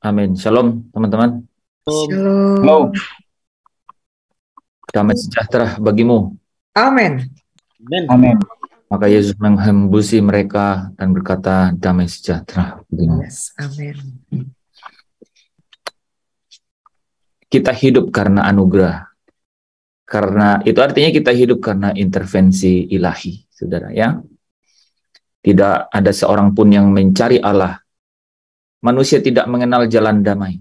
Amin. Shalom, teman-teman. Halo. Shalom. Damai sejahtera bagimu. Amin. Amin. Maka Yesus menghembusi mereka dan berkata, damai sejahtera bagimu. Yes, amin. Kita hidup karena anugerah. Karena itu artinya kita hidup karena intervensi ilahi, saudara ya. Tidak ada seorang pun yang mencari Allah. Manusia tidak mengenal jalan damai.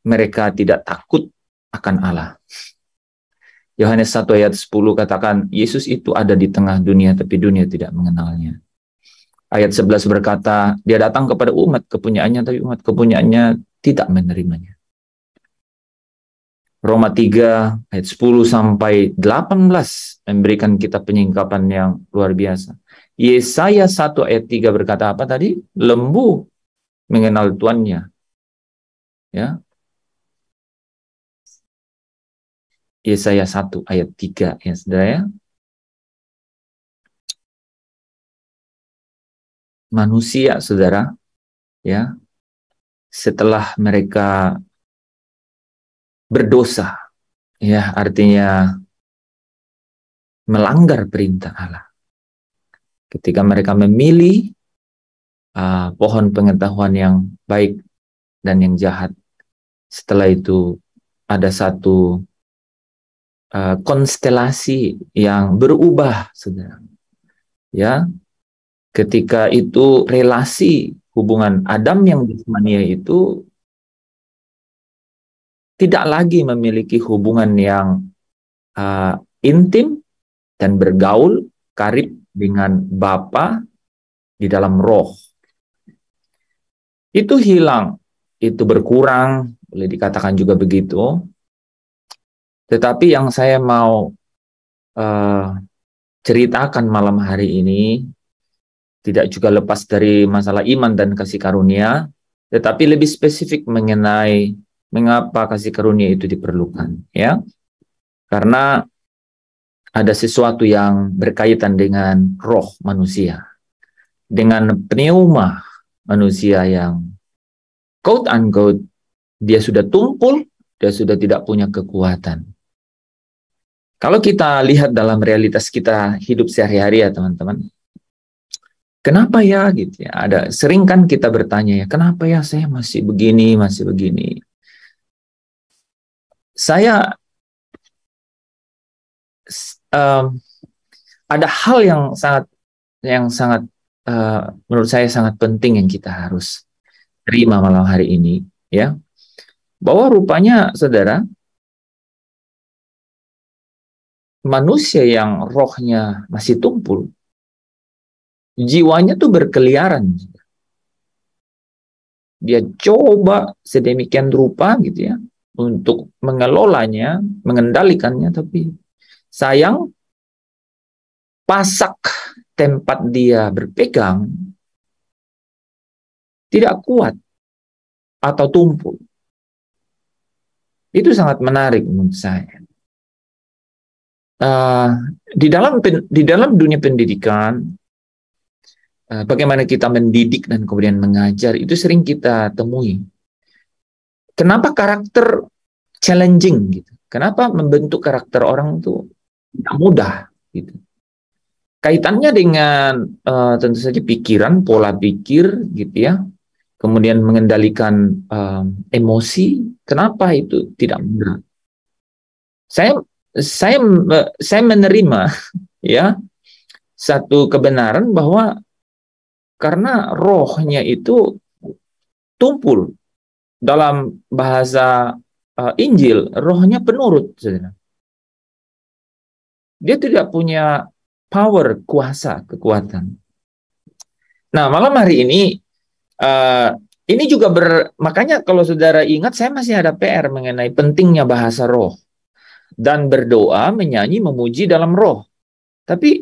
Mereka tidak takut akan Allah. Yohanes 1 ayat 10 katakan, Yesus itu ada di tengah dunia, tapi dunia tidak mengenalnya. Ayat 11 berkata, dia datang kepada umat kepunyaannya, tapi umat kepunyaannya tidak menerimanya. Roma 3 ayat 10 sampai 18 memberikan kita penyingkapan yang luar biasa. Yesaya 1 ayat 3 berkata apa tadi? Lembu mengenal tuannya. Ya. Yesaya 1 ayat 3 ya saudara ya. Manusia saudara ya, setelah mereka berdosa ya, artinya melanggar perintah Allah. Ketika mereka memilih pohon pengetahuan yang baik dan yang jahat, setelah itu ada satu konstelasi yang berubah, saudara. Ya, ketika itu relasi hubungan Adam yang jasmania itu tidak lagi memiliki hubungan yang intim dan bergaul karib dengan Bapa di dalam roh. Itu hilang, itu berkurang, boleh dikatakan juga begitu. Tetapi yang saya mau ceritakan malam hari ini tidak juga lepas dari masalah iman dan kasih karunia, tetapi lebih spesifik mengenai mengapa kasih karunia itu diperlukan, ya. Karena ada sesuatu yang berkaitan dengan roh manusia, dengan pneuma manusia yang quote unquote dia sudah tumpul, dia sudah tidak punya kekuatan. Kalau kita lihat dalam realitas kita hidup sehari-hari ya teman-teman, kenapa ya gitu ya? Sering kan kita bertanya ya, kenapa ya saya masih begini, masih begini? Saya ada hal yang sangat menurut saya sangat penting yang kita harus terima malam hari ini, ya. Bahwa rupanya saudara, manusia yang rohnya masih tumpul, jiwanya tuh berkeliaran. Dia coba sedemikian rupa gitu ya untuk mengelolanya, mengendalikannya, tapi sayang pasak tempat dia berpegang tidak kuat atau tumpul. Itu sangat menarik menurut saya. Di dalam dunia pendidikan, bagaimana kita mendidik dan kemudian mengajar itu sering kita temui. Kenapa karakter challenging gitu? Kenapa membentuk karakter orang itu tidak mudah gitu? Kaitannya dengan tentu saja pikiran, pola pikir gitu ya. Kemudian mengendalikan emosi. Kenapa itu tidak mudah? Saya menerima ya satu kebenaran bahwa karena rohnya itu tumpul. Dalam bahasa Injil, rohnya penurut. Dia tidak punya power, kuasa, kekuatan. Nah, malam hari ini juga makanya kalau saudara ingat, saya masih ada PR mengenai pentingnya bahasa roh. Dan berdoa, menyanyi, memuji dalam roh. Tapi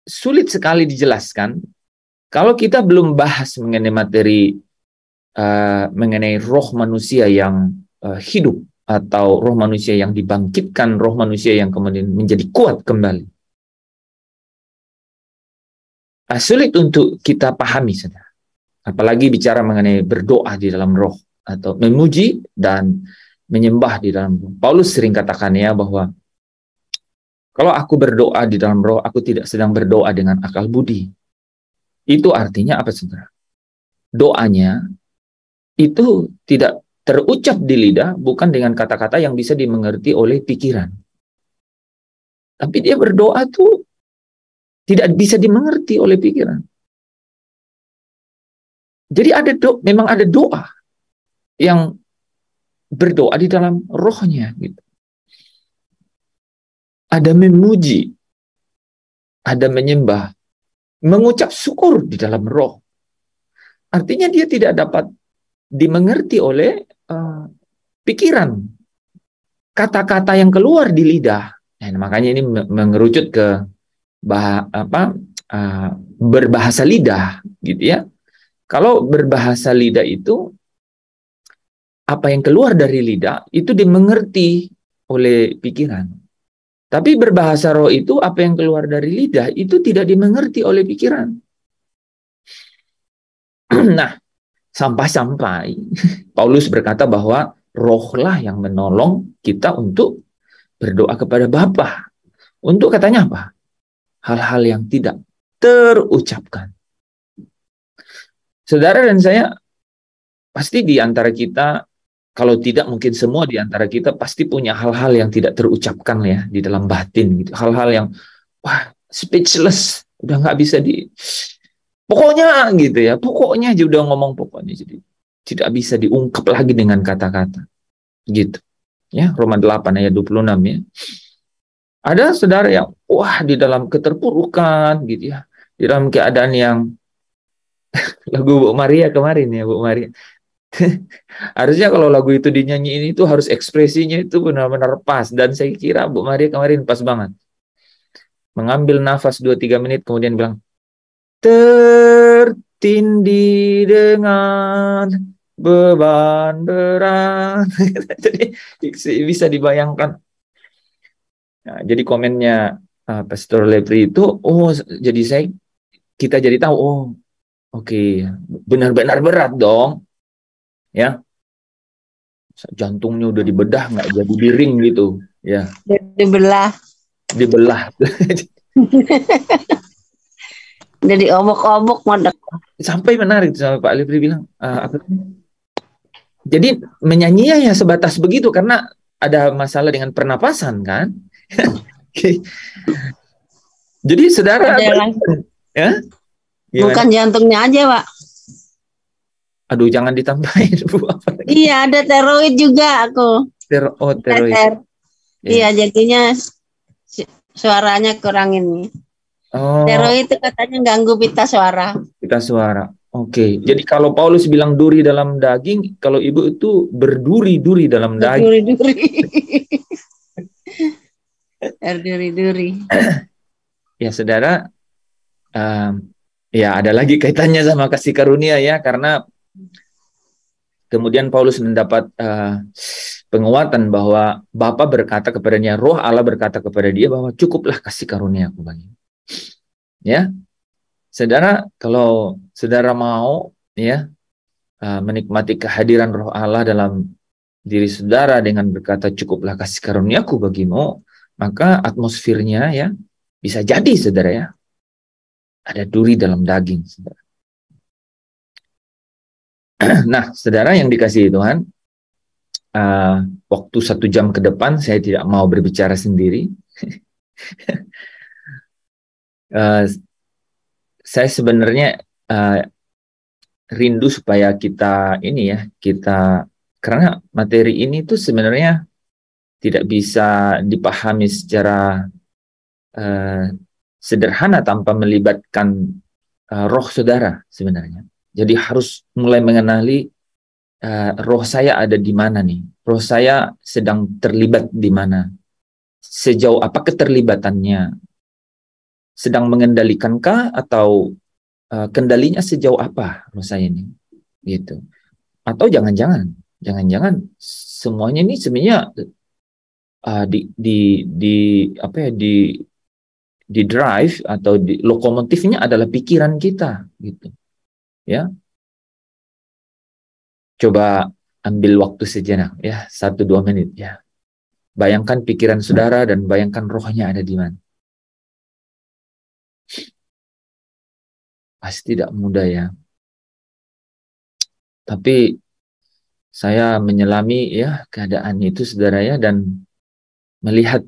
sulit sekali dijelaskan kalau kita belum bahas mengenai materi mengenai roh manusia yang hidup atau roh manusia yang dibangkitkan, roh manusia yang kemudian menjadi kuat kembali. Sulit untuk kita pahami, saudara. Apalagi bicara mengenai berdoa di dalam roh atau memuji dan menyembah di dalam roh. Paulus sering katakan ya bahwa kalau aku berdoa di dalam roh, aku tidak sedang berdoa dengan akal budi. Itu artinya apa, saudara? Doanya itu tidak terucap di lidah, bukan dengan kata-kata yang bisa dimengerti oleh pikiran. Tapi dia berdoa tuh tidak bisa dimengerti oleh pikiran. Jadi memang ada doa yang berdoa di dalam rohnya, gitu. Ada memuji, ada menyembah, mengucap syukur di dalam roh. Artinya dia tidak dapat dimengerti oleh pikiran. Kata-kata yang keluar di lidah. Nah, makanya ini mengerucut ke berbahasa lidah, gitu ya. Kalau berbahasa lidah itu apa yang keluar dari lidah itu dimengerti oleh pikiran. Tapi berbahasa roh itu apa yang keluar dari lidah itu tidak dimengerti oleh pikiran. Nah, sampai-sampai Paulus berkata bahwa rohlah yang menolong kita untuk berdoa kepada Bapa. Untuk katanya apa? Hal-hal yang tidak terucapkan. Saudara dan saya, pasti di antara kita, kalau tidak mungkin semua di antara kita pasti punya hal-hal yang tidak terucapkan ya di dalam batin gitu. Hal-hal yang wah, speechless, udah nggak bisa pokoknya gitu ya. Pokoknya aja udah ngomong pokoknya, jadi tidak bisa diungkap lagi dengan kata-kata. Gitu. Ya, Roma 8 ayat 26 ya. Ada saudara yang wah di dalam keterpurukan gitu ya. Di dalam keadaan yang lagu Bu Maria kemarin ya, Bu Maria. Harusnya kalau lagu itu dinyanyiin itu harus ekspresinya itu benar-benar pas, dan saya kira Bu Maria kemarin pas banget. Mengambil nafas 2-3 menit kemudian bilang tertindih dengan beban berat. Jadi bisa dibayangkan. Nah, jadi komennya Pastor Lepri itu, oh jadi kita jadi tahu, oh oke, benar-benar berat dong. Ya, jantungnya udah dibedah nggak jadi miring gitu ya, dibelah udah diobok-obok modek. Sampai menarik sama Pak Alifri bilang jadi menyanyi ya sebatas begitu karena ada masalah dengan pernapasan kan. Jadi saudara ya? Bukan jantungnya aja, Pak. Aduh, jangan ditambahin, Bu. Iya, ada steroid juga aku. Steroid. Iya, jadinya suaranya kurang ini. Steroid itu katanya ganggu pita suara. Pita suara. Oke. Jadi kalau Paulus bilang duri dalam daging, kalau Ibu itu berduri-duri dalam daging. Berduri-duri. Ya, saudara. Ya, ada lagi kaitannya sama kasih karunia ya, karena kemudian Paulus mendapat penguatan bahwa Bapa berkata kepadanya, Roh Allah berkata kepada dia bahwa cukuplah kasih karunia-Ku bagimu. Ya, saudara, kalau saudara mau ya menikmati kehadiran Roh Allah dalam diri saudara dengan berkata cukuplah kasih karunia-Ku bagimu, maka atmosfernya ya bisa jadi saudara ya ada duri dalam daging, saudara. Nah, saudara yang dikasihi Tuhan, waktu 1 jam ke depan saya tidak mau berbicara sendiri. Saya sebenarnya rindu supaya kita ini ya, karena materi ini tuh sebenarnya tidak bisa dipahami secara sederhana tanpa melibatkan roh saudara sebenarnya. Jadi harus mulai mengenali roh saya ada di mana nih, roh saya sedang terlibat di mana, sejauh apa keterlibatannya, sedang mengendalikankah atau kendalinya sejauh apa roh saya ini, gitu. Atau jangan-jangan semuanya ini sebenarnya di drive atau di lokomotifnya adalah pikiran kita, gitu, ya. Coba ambil waktu sejenak ya, 1-2 menit ya. Bayangkan pikiran saudara dan bayangkan rohnya ada di mana. Pasti tidak mudah ya. Tapi saya menyelami ya keadaan itu saudara ya, dan melihat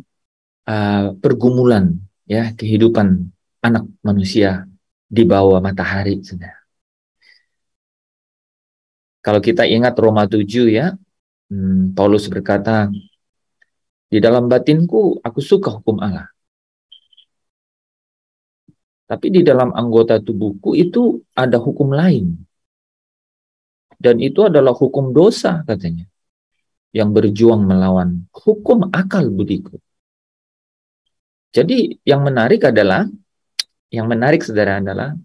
pergumulan ya kehidupan anak manusia di bawah matahari saudara. Kalau kita ingat Roma 7 ya, Paulus berkata, di dalam batinku aku suka hukum Allah. Tapi di dalam anggota tubuhku itu ada hukum lain. Dan itu adalah hukum dosa katanya. Yang berjuang melawan hukum akal budiku. Jadi yang menarik saudara adalah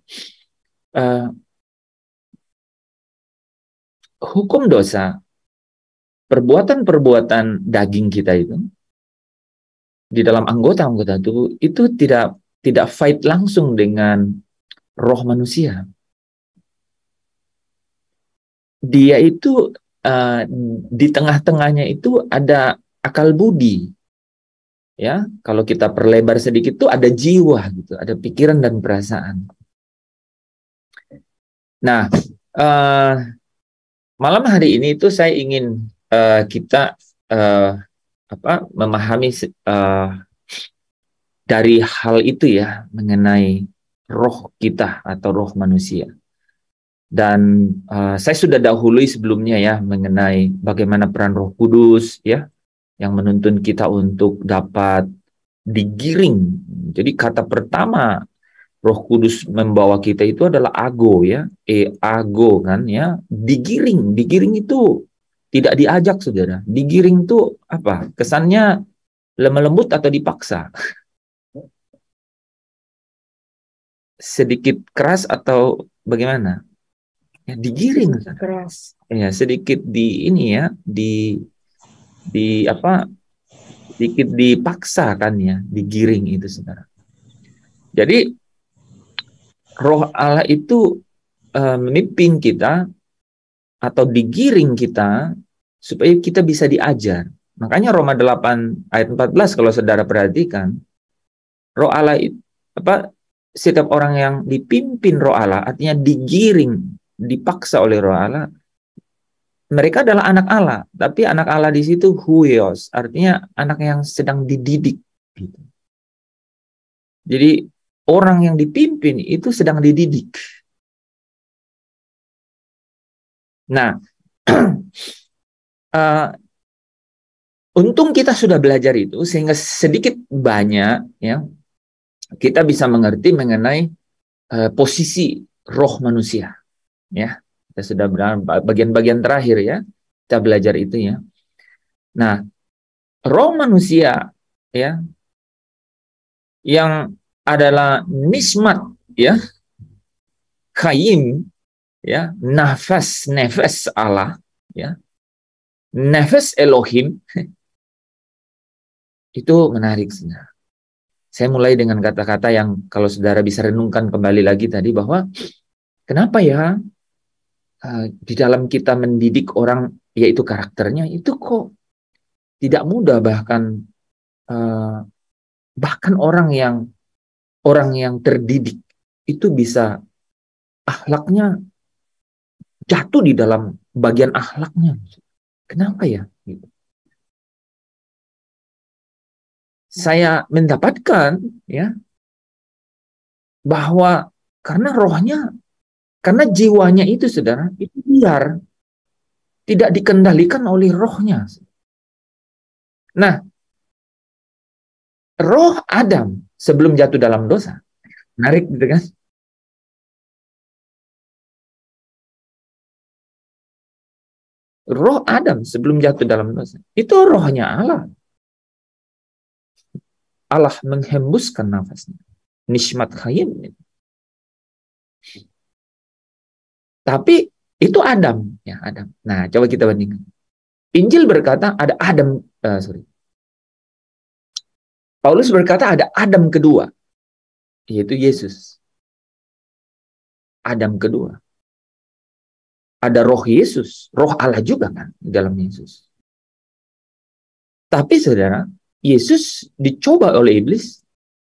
hukum dosa, perbuatan-perbuatan daging kita itu di dalam anggota-anggota tubuh itu tidak fight langsung dengan roh manusia. Dia itu di tengah-tengahnya itu ada akal budi. Ya, kalau kita perlebar sedikit tuh ada jiwa gitu, ada pikiran dan perasaan. Nah, malam hari ini itu saya ingin kita memahami dari hal itu ya, mengenai roh kita atau roh manusia. Dan saya sudah dahului sebelumnya ya mengenai bagaimana peran Roh Kudus ya, yang menuntun kita untuk dapat digiring. Jadi kata pertama Roh Kudus membawa kita itu adalah ago ya, ago kan ya, digiring. Digiring itu tidak diajak saudara. Digiring itu apa? Kesannya lemah lembut atau dipaksa. Sedikit keras atau bagaimana? Ya, digiring keras. Ya, sedikit sedikit dipaksa kan ya, digiring itu saudara. Jadi Roh Allah itu memimpin kita atau digiring kita supaya kita bisa diajar. Makanya Roma 8 ayat 14 kalau saudara perhatikan, Roh Allah itu setiap orang yang dipimpin Roh Allah artinya digiring, dipaksa oleh Roh Allah, mereka adalah anak Allah, tapi anak Allah di situ huios, artinya anak yang sedang dididik. Gitu. Jadi orang yang dipimpin itu sedang dididik. Nah, untung kita sudah belajar itu sehingga sedikit banyak ya kita bisa mengerti mengenai posisi roh manusia. Ya, kita sudah bagian-bagian terakhir ya, kita belajar itu ya. Nah, roh manusia ya, yang adalah nismat ya, kaim ya, nafas Allah ya, nafas Elohim, itu menarik sebenarnya. Saya mulai dengan kata-kata yang kalau saudara bisa renungkan kembali lagi tadi, bahwa kenapa ya di dalam kita mendidik orang, yaitu karakternya, itu kok tidak mudah, bahkan orang yang terdidik itu bisa akhlaknya jatuh di dalam bagian akhlaknya. Kenapa ya? Saya mendapatkan ya bahwa karena rohnya, karena jiwanya itu saudara, itu liar, tidak dikendalikan oleh rohnya. Nah, roh Adam sebelum jatuh dalam dosa, menarik gitu kan? Roh Adam sebelum jatuh dalam dosa, itu rohnya Allah. Allah menghembuskan nafasnya. Nishmat khayim. Tapi itu Adam. Ya, Adam. Nah, coba kita bandingkan. Injil berkata ada Adam. Paulus berkata ada Adam kedua. Yaitu Yesus. Adam kedua. ada roh Yesus, roh Allah juga kan di dalam Yesus. Tapi saudara, Yesus dicoba oleh iblis,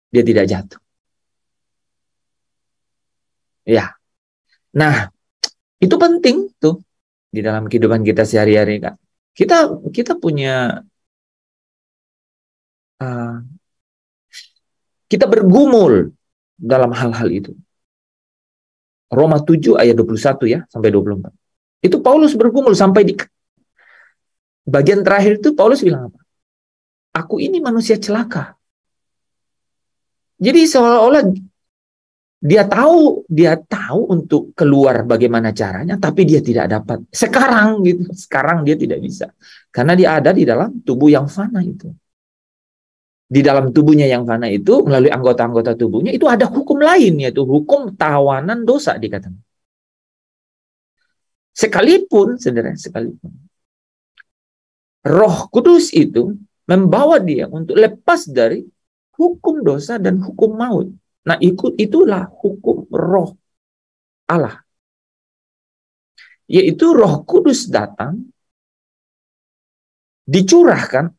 dia tidak jatuh. Ya. Nah, itu penting tuh di dalam kehidupan kita sehari-hari, Kak. Kita punya kita bergumul dalam hal-hal itu. Roma 7 ayat 21 ya sampai 24. Itu Paulus bergumul sampai di bagian terakhir itu Paulus bilang apa? Aku ini manusia celaka. Jadi seolah-olah dia tahu untuk keluar bagaimana caranya, tapi dia tidak dapat. Sekarang dia tidak bisa. Karena dia ada di dalam tubuh yang fana itu. Di dalam tubuhnya yang fana itu, melalui anggota-anggota tubuhnya, itu ada hukum lain, yaitu hukum tawanan dosa dikatakan. Sekalipun, saudara, Roh Kudus itu membawa dia untuk lepas dari hukum dosa dan hukum maut. Nah, itulah hukum roh Allah. Yaitu Roh Kudus datang, dicurahkan,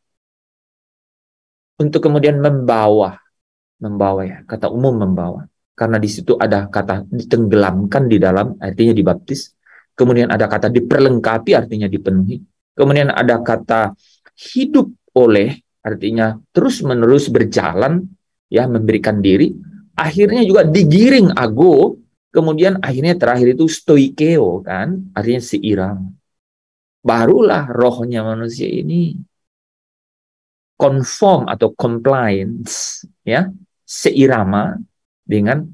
untuk kemudian membawa ya, kata umum membawa. Karena di situ ada kata ditenggelamkan di dalam, artinya dibaptis. Kemudian ada kata diperlengkapi, artinya dipenuhi. Kemudian ada kata hidup oleh, artinya terus-menerus berjalan, ya, memberikan diri. Akhirnya juga digiring ago, kemudian akhirnya terakhir itu stoikeo, kan, artinya seirama. Barulah rohnya manusia ini conform atau compliance, ya, seirama dengan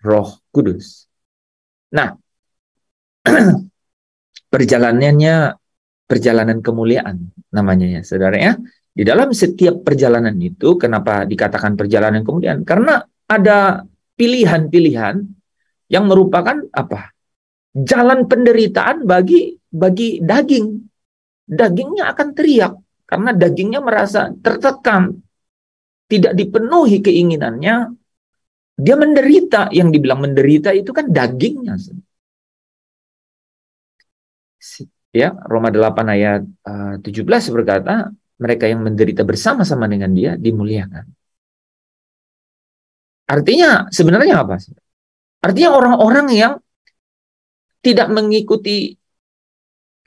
Roh Kudus. Nah, perjalanan kemuliaan namanya ya, saudara ya. Di dalam setiap perjalanan itu, kenapa dikatakan perjalanan kemuliaan? Karena ada pilihan-pilihan yang merupakan apa? Jalan penderitaan bagi daging. Dagingnya akan teriak karena dagingnya merasa tertekan, tidak dipenuhi keinginannya. Dia menderita. Yang dibilang menderita itu kan dagingnya. Ya, Roma 8 ayat 17 berkata, mereka yang menderita bersama-sama dengan dia dimuliakan. Artinya sebenarnya apa? Artinya orang-orang yang tidak mengikuti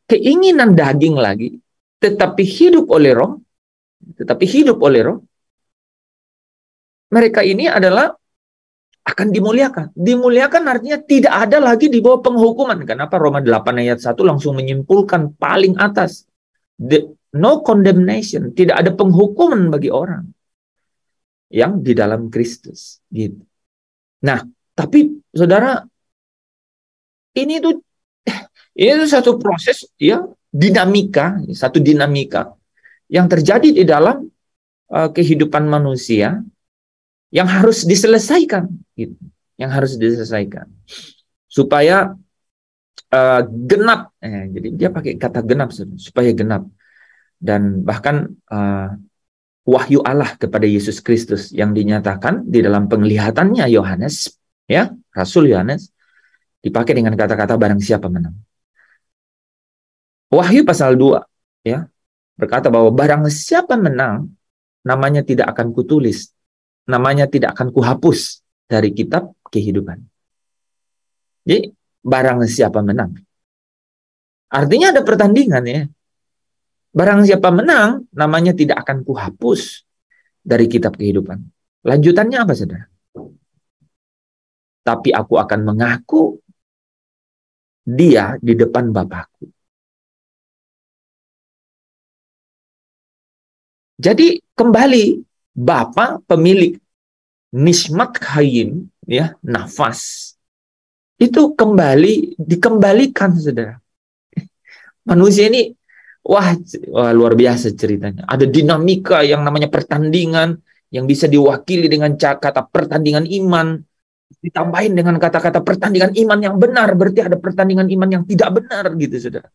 keinginan daging lagi, tetapi hidup oleh roh, mereka ini adalah akan dimuliakan. Dimuliakan artinya tidak ada lagi di bawah penghukuman. Kenapa Roma 8 ayat 1 langsung menyimpulkan paling atas. No condemnation. Tidak ada penghukuman bagi orang yang di dalam Kristus. Gitu. Nah, tapi saudara, ini tuh satu proses, ya, satu dinamika yang terjadi di dalam kehidupan manusia yang harus diselesaikan, gitu. Yang harus diselesaikan supaya genap. Jadi dia pakai kata genap, supaya genap. Dan bahkan wahyu Allah kepada Yesus Kristus yang dinyatakan di dalam penglihatannya Yohanes, ya, Rasul Yohanes, dipakai dengan kata-kata barang siapa menang. Wahyu pasal 2, ya, berkata bahwa barang siapa menang, namanya tidak akan kutulis, namanya tidak akan kuhapus dari kitab kehidupan. Jadi, barang siapa menang. Artinya ada pertandingan, ya. Barang siapa menang, namanya tidak akan kuhapus dari kitab kehidupan. Lanjutannya apa, saudara? Tapi aku akan mengaku dia di depan Bapakku. Jadi kembali Bapa pemilik nismat hayim, ya, nafas, itu dikembalikan, saudara. Manusia ini wah luar biasa ceritanya. Ada dinamika yang namanya pertandingan yang bisa diwakili dengan kata pertandingan iman, ditambahin dengan kata-kata pertandingan iman yang benar, berarti ada pertandingan iman yang tidak benar, gitu, saudara.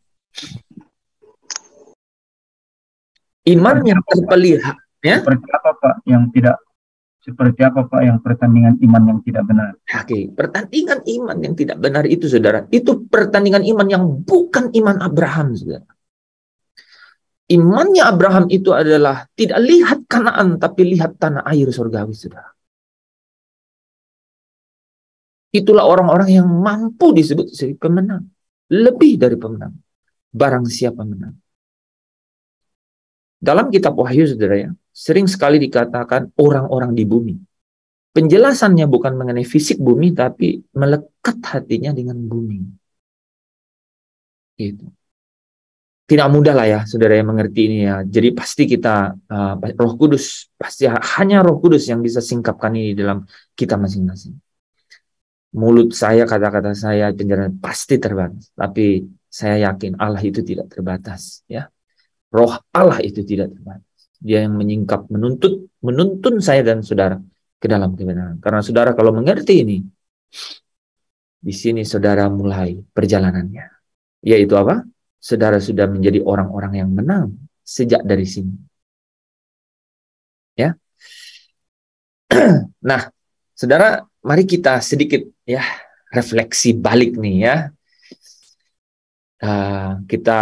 Iman yang terpelihara, ya. Seperti apa, Pak, yang tidak Seperti apa Pak yang pertandingan iman yang tidak benar? Oke, pertandingan iman yang tidak benar itu, saudara, itu pertandingan iman yang bukan iman Abraham, saudara. Imannya Abraham itu adalah tidak lihat Kanaan, tapi lihat tanah air surgawi, saudara. Itulah orang-orang yang mampu disebut sebagai pemenang. Lebih dari pemenang. Barang siapa menang. Dalam kitab Wahyu, saudara ya, sering sekali dikatakan orang-orang di bumi. Penjelasannya bukan mengenai fisik bumi, tapi melekat hatinya dengan bumi. Gitu. Tidak mudah lah ya, saudara yang mengerti ini ya. Jadi pasti kita, Roh Kudus, pasti hanya Roh Kudus yang bisa singkapkan ini dalam kita masing-masing. Mulut saya, kata-kata saya, penjelasan pasti terbatas. Tapi saya yakin Allah itu tidak terbatas. Ya, Roh Allah itu tidak terbatas. Dia yang menyingkap, menuntun saya dan saudara ke dalam kebenaran. Karena saudara kalau mengerti ini, di sini saudara mulai perjalanannya. Yaitu apa? Saudara sudah menjadi orang-orang yang menang sejak dari sini. Ya. Nah, saudara, mari kita sedikit ya refleksi balik nih ya. Kita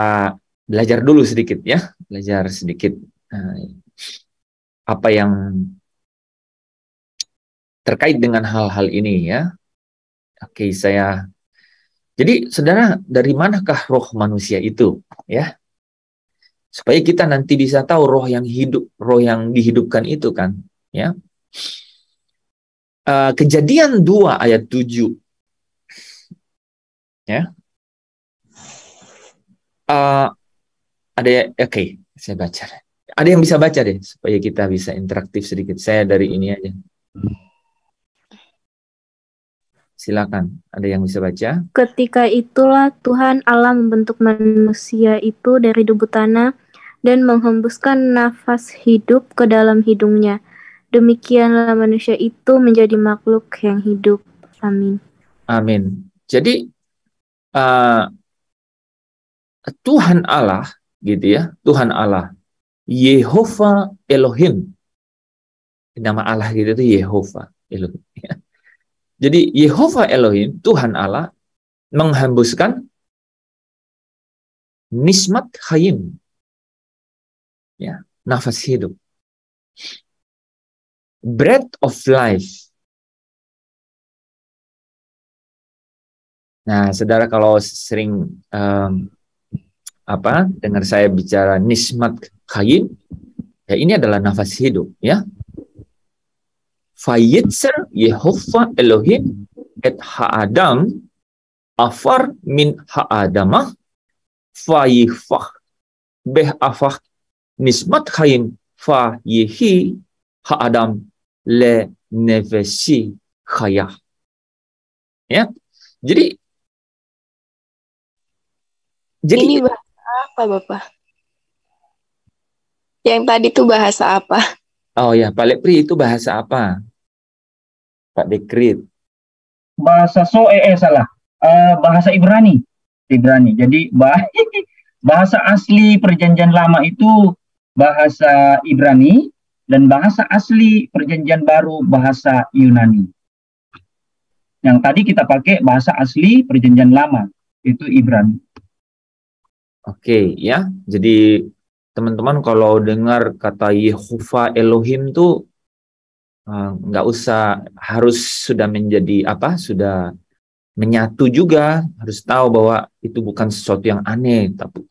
belajar dulu sedikit ya, belajar sedikit apa yang terkait dengan hal-hal ini ya. Oke, jadi saudara, dari manakah roh manusia itu ya? Supaya kita nanti bisa tahu roh yang hidup, roh yang dihidupkan itu kan ya. Kejadian 2 ayat 7 ya. Ada oke, saya baca. Ada yang bisa baca deh supaya kita bisa interaktif sedikit. Saya dari ini aja. Silakan, ada yang bisa baca? Ketika itulah Tuhan Allah membentuk manusia itu dari debu tanah dan menghembuskan nafas hidup ke dalam hidungnya. Demikianlah manusia itu menjadi makhluk yang hidup. Amin. Amin. Jadi Tuhan Allah, gitu ya, Tuhan Allah, Yehova Elohim. Nama Allah gitu itu Yehova Elohim. Jadi Yehova Elohim, Tuhan Allah, menghembuskan nismat hayim, ya, nafas hidup, breath of life. Nah, saudara kalau sering dengar saya bicara nismat hayim, ya ini adalah nafas hidup, ya. Fayitzer Yehova Elohim et ha'adam afar min ha'adamah fayifah beh afah nismat hayim fayihi ha'adam le nefesi khayah. Ya, jadi ini bahasa apa Bapak? Yang tadi itu bahasa apa? Oh ya, Pak Lepri itu bahasa apa? Pak Dekrit. Bahasa salah. Bahasa Ibrani. Jadi bahasa asli Perjanjian Lama itu bahasa Ibrani dan bahasa asli Perjanjian Baru bahasa Yunani. Yang tadi kita pakai bahasa asli Perjanjian Lama itu Ibrani. Oke, ya. Jadi teman-teman kalau dengar kata Yehova Elohim tuh nggak usah harus sudah menjadi sudah menyatu juga, harus tahu bahwa itu bukan sesuatu yang aneh, tapi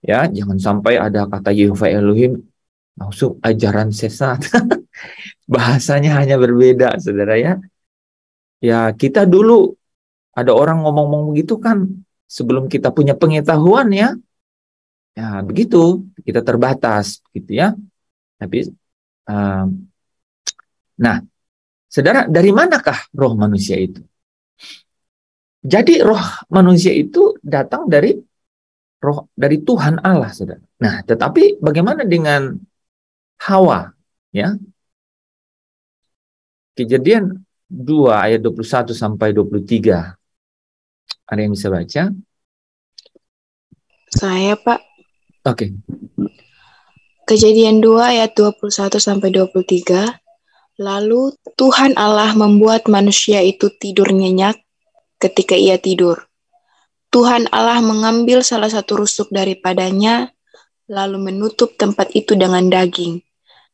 ya jangan sampai ada kata Yehova Elohim langsung ajaran sesat. Bahasanya hanya berbeda, saudara ya. Ya kita dulu ada orang ngomong-ngomong begitu kan sebelum kita punya pengetahuan ya begitu kita terbatas gitu ya. Tapi nah, saudara, dari manakah roh manusia itu? Jadi roh manusia itu datang dari Tuhan Allah, saudara. Nah, tetapi bagaimana dengan Hawa? Ya, Kejadian 2 ayat 21 sampai 23. Ada yang bisa baca? Saya, Pak. Oke. Kejadian 2 ayat 21 sampai 23. Lalu Tuhan Allah membuat manusia itu tidur nyenyak ketika ia tidur. Tuhan Allah mengambil salah satu rusuk daripadanya, lalu menutup tempat itu dengan daging.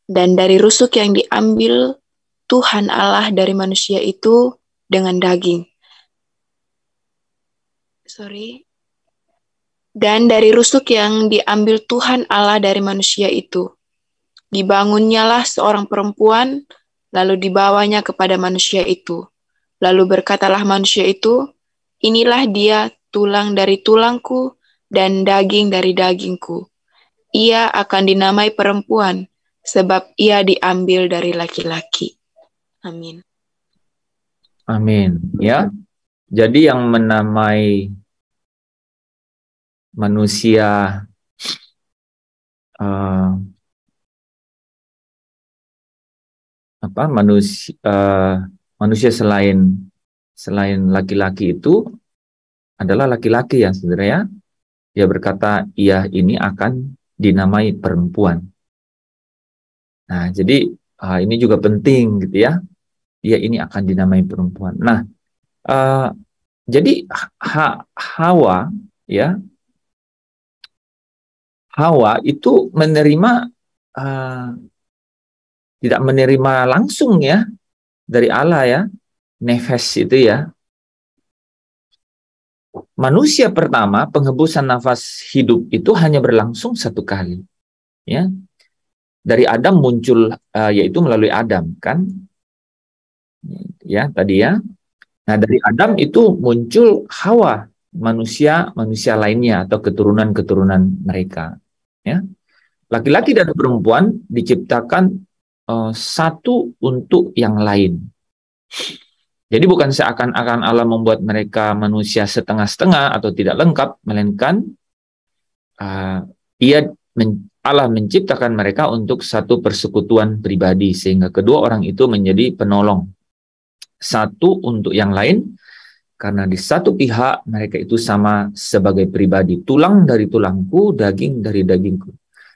Dan dari rusuk yang diambil Tuhan Allah dari manusia itu dengan daging. Dan dari rusuk yang diambil Tuhan Allah dari manusia itu, dibangunnyalah seorang perempuan, lalu dibawanya kepada manusia itu. Lalu berkatalah manusia itu, inilah dia, tulang dari tulangku dan daging dari dagingku. Ia akan dinamai perempuan, sebab ia diambil dari laki-laki. Amin. Amin. Ya, jadi yang menamai manusia manusia selain laki-laki itu adalah laki-laki ya, saudara ya. Dia berkata, ia ini akan dinamai perempuan. Nah, jadi ini juga penting gitu ya. Ia ini akan dinamai perempuan. Nah, jadi Hawa ya, Hawa itu menerima tidak menerima langsung ya dari Allah ya, nefes itu ya. Manusia pertama, penghembusan nafas hidup itu hanya berlangsung satu kali. Ya. Dari Adam muncul, yaitu melalui Adam, kan? Ya, tadi ya. Nah, dari Adam itu muncul Hawa, manusia lainnya atau keturunan-keturunan mereka. Ya. Laki-laki dan perempuan diciptakan satu untuk yang lain. Jadi bukan seakan-akan Allah membuat mereka manusia setengah-setengah atau tidak lengkap, melainkan Allah menciptakan mereka untuk satu persekutuan pribadi, sehingga kedua orang itu menjadi penolong. Satu untuk yang lain, karena di satu pihak mereka itu sama sebagai pribadi, tulang dari tulangku, daging dari dagingku.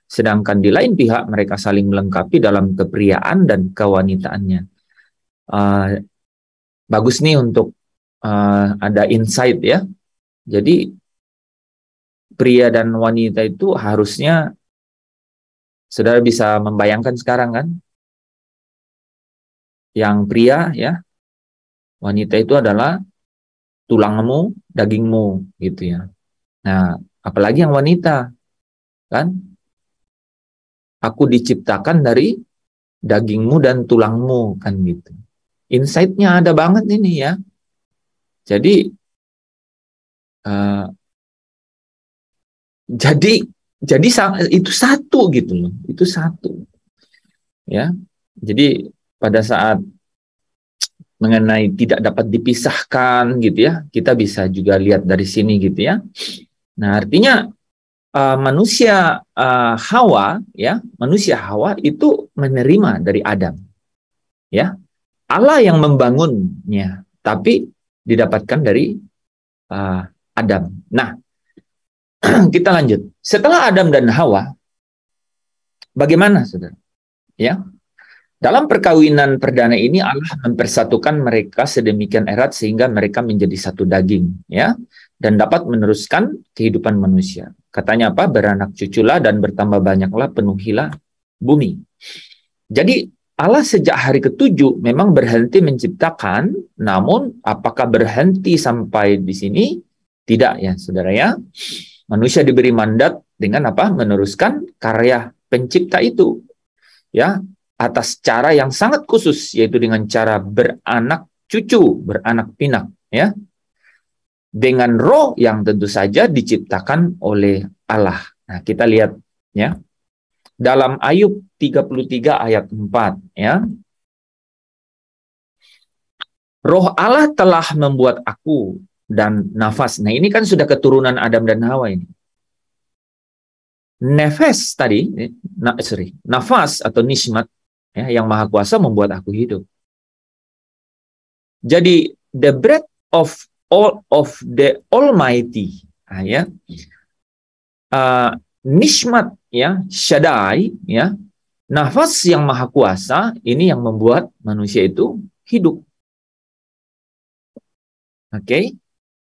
Sedangkan di lain pihak mereka saling melengkapi dalam kepriaan dan kewanitaannya. Bagus nih untuk ada insight ya. Jadi pria dan wanita itu harusnya, saudara bisa membayangkan sekarang kan, yang pria ya, wanita itu adalah tulangmu, dagingmu gitu ya. Nah, apalagi yang wanita kan, aku diciptakan dari dagingmu dan tulangmu kan gitu. Insight-nya ada banget ini ya. Jadi itu satu gitu loh. Itu satu. Ya. Jadi pada saat mengenai tidak dapat dipisahkan gitu ya, kita bisa juga lihat dari sini gitu ya. Nah, artinya manusia Hawa ya, manusia Hawa itu menerima dari Adam. Ya. Allah yang membangunnya, tapi didapatkan dari Adam. Nah, kita lanjut. Setelah Adam dan Hawa, bagaimana, saudara? Ya, dalam perkawinan perdana ini Allah mempersatukan mereka sedemikian erat sehingga mereka menjadi satu daging, ya, dan dapat meneruskan kehidupan manusia. Katanya apa? Beranak cuculah dan bertambah banyaklah, penuhilah bumi. Jadi Allah sejak hari ke-7 memang berhenti menciptakan, namun apakah berhenti sampai di sini? Tidak ya, saudara ya. Manusia diberi mandat dengan apa? Meneruskan karya pencipta itu. Ya, atas cara yang sangat khusus, yaitu dengan cara beranak cucu, beranak pinak, ya. Dengan roh yang tentu saja diciptakan oleh Allah. Nah, kita lihat ya. Dalam Ayub 33 ayat 4 ya. Roh Allah telah membuat aku dan nafas. Nah, ini kan sudah keturunan Adam dan Hawa ini. Nefes tadi, nafas atau nismat ya, yang Maha Kuasa membuat aku hidup. Jadi the breath of the Almighty, ya. Nismat ya, Shaddai ya, Nafas yang maha kuasa ini yang membuat manusia itu hidup. Oke,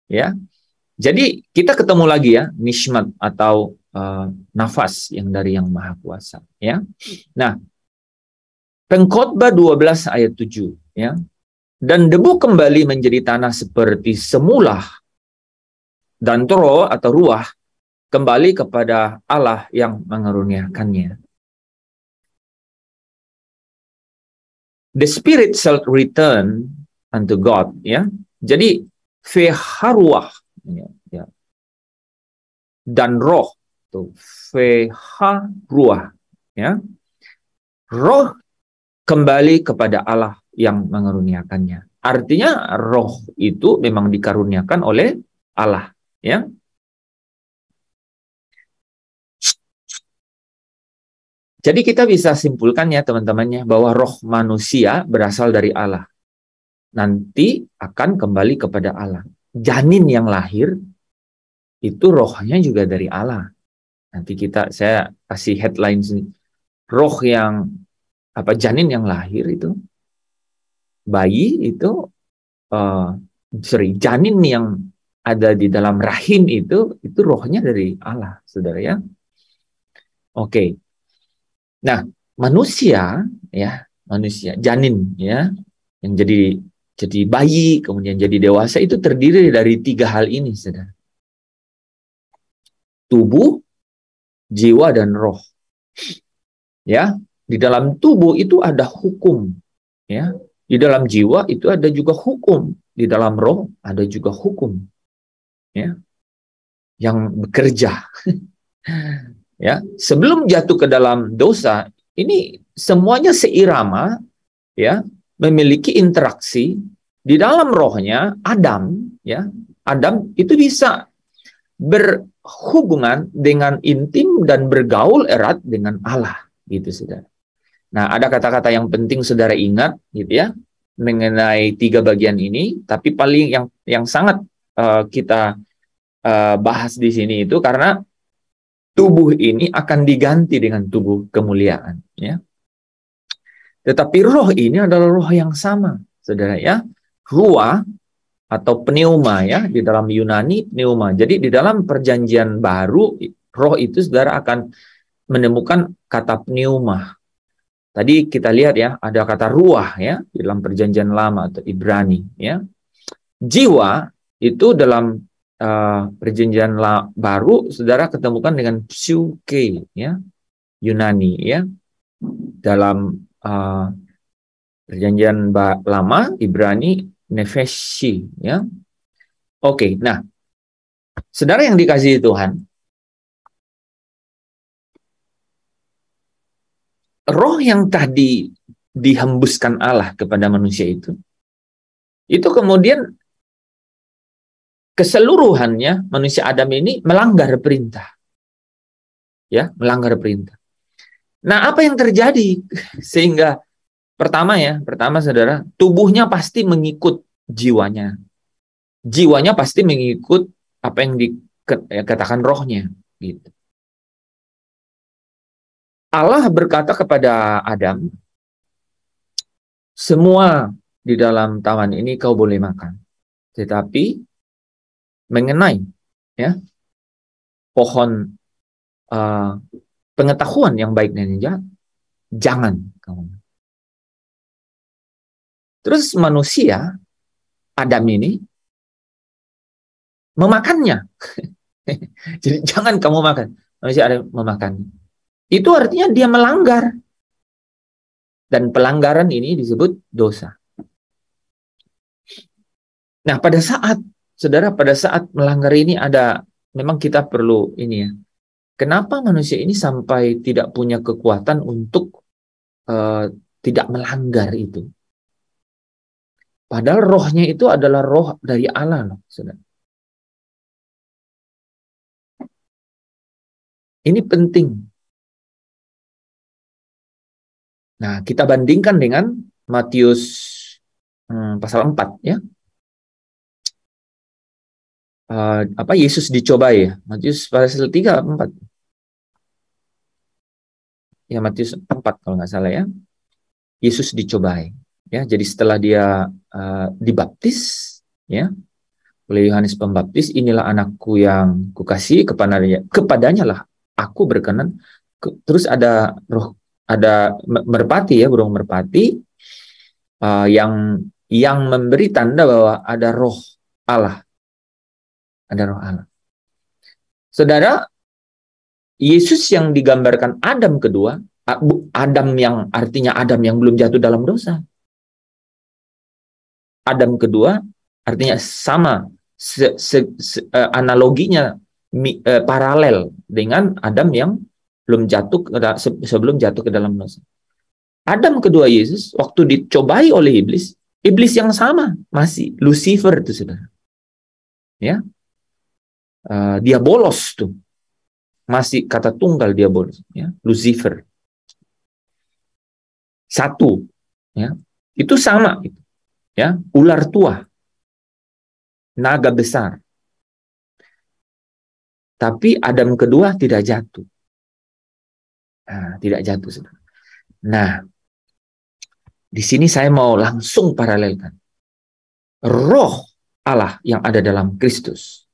ya. Jadi kita ketemu lagi ya, nishmat atau nafas yang dari yang maha kuasa, ya. Nah, Pengkhotbah 12 ayat 7, ya. Dan debu kembali menjadi tanah seperti semula, dan roh atau ruah kembali kepada Allah yang mengaruniakannya. The spirit shall return unto God, ya. Jadi feharuah, ya. Dan roh, tuh feharuah, ya. Roh kembali kepada Allah yang mengaruniakannya. Artinya roh itu memang dikaruniakan oleh Allah, ya. Jadi kita bisa simpulkannya teman-temannya bahwa roh manusia berasal dari Allah. Nanti akan kembali kepada Allah. Janin yang lahir itu rohnya juga dari Allah. Nanti saya kasih headline sini. Roh yang janin yang lahir itu, bayi itu, janin yang ada di dalam rahim itu rohnya dari Allah, saudara ya. Oke. Nah, manusia janin ya, yang jadi bayi kemudian jadi dewasa itu terdiri dari 3 hal ini, saudara. Tubuh, jiwa dan roh. Ya, di dalam tubuh itu ada hukum, ya. Di dalam jiwa itu ada juga hukum, di dalam roh ada juga hukum. Ya. Yang bekerja. Ya, sebelum jatuh ke dalam dosa, ini semuanya seirama, ya, memiliki interaksi di dalam rohnya. Adam itu bisa berhubungan dengan intim dan bergaul erat dengan Allah, gitu, saudara. Nah, ada kata-kata yang penting saudara ingat, gitu ya, mengenai 3 bagian ini. Tapi paling yang sangat kita bahas di sini itu karena tubuh ini akan diganti dengan tubuh kemuliaan, ya. Tetapi roh ini adalah roh yang sama, saudara ya. Ruah atau pneuma ya, di dalam Yunani pneuma. Jadi di dalam perjanjian baru, roh itu saudara akan menemukan kata pneuma. Tadi kita lihat ya, ada kata ruah ya, di dalam perjanjian lama atau Ibrani ya. Jiwa itu dalam perjanjian baru saudara ketemukan dengan psyche ya, Yunani ya. Dalam perjanjian lama Ibrani nefeshi ya. Oke, nah saudara yang dikasihi Tuhan, roh yang tadi dihembuskan Allah kepada manusia itu kemudian keseluruhannya manusia Adam ini melanggar perintah. Ya, melanggar perintah. Nah, apa yang terjadi sehingga pertama saudara, tubuhnya pasti mengikut jiwanya. Jiwanya pasti mengikut apa yang dikatakan rohnya, gitu. Allah berkata kepada Adam, semua di dalam taman ini kau boleh makan. Tetapi mengenai ya pohon pengetahuan yang baik dan yang jahat, jangan kamu. Terus manusia Adam ini memakannya. Jadi jangan kamu makan. Manusia Adam memakannya. Itu artinya dia melanggar. Dan pelanggaran ini disebut dosa. Nah, pada saat melanggar ini memang kita perlu ini ya. Kenapa manusia ini sampai tidak punya kekuatan untuk tidak melanggar itu? Padahal rohnya itu adalah roh dari Allah loh, saudara. Ini penting. Nah, kita bandingkan dengan Matius pasal 4 ya. Yesus dicobai ya. Matius pasal 3 4. ya Matius 4 kalau nggak salah ya, Yesus dicobai. Ya, jadi setelah dia dibaptis, ya, oleh Yohanes Pembaptis, inilah anakku yang kukasihi, kepadanya lah aku berkenan. Terus ada merpati ya, burung merpati yang memberi tanda bahwa ada roh Allah. Ada roh Allah. Saudara, Yesus yang digambarkan Adam kedua, Adam yang artinya Adam yang belum jatuh dalam dosa. Adam kedua artinya sama, analoginya paralel dengan Adam yang belum jatuh sebelum jatuh ke dalam dosa. Adam kedua Yesus waktu dicobai oleh iblis yang sama masih Lucifer itu saudara. Ya, dia bolos tuh, masih kata tunggal dia bolos. Ya, Lucifer satu, ya itu sama gitu. Ya, ular tua, naga besar. Tapi Adam kedua tidak jatuh. Nah, tidak jatuh, saudara. Nah, di sini saya mau langsung paralelkan. Roh Allah yang ada dalam Kristus.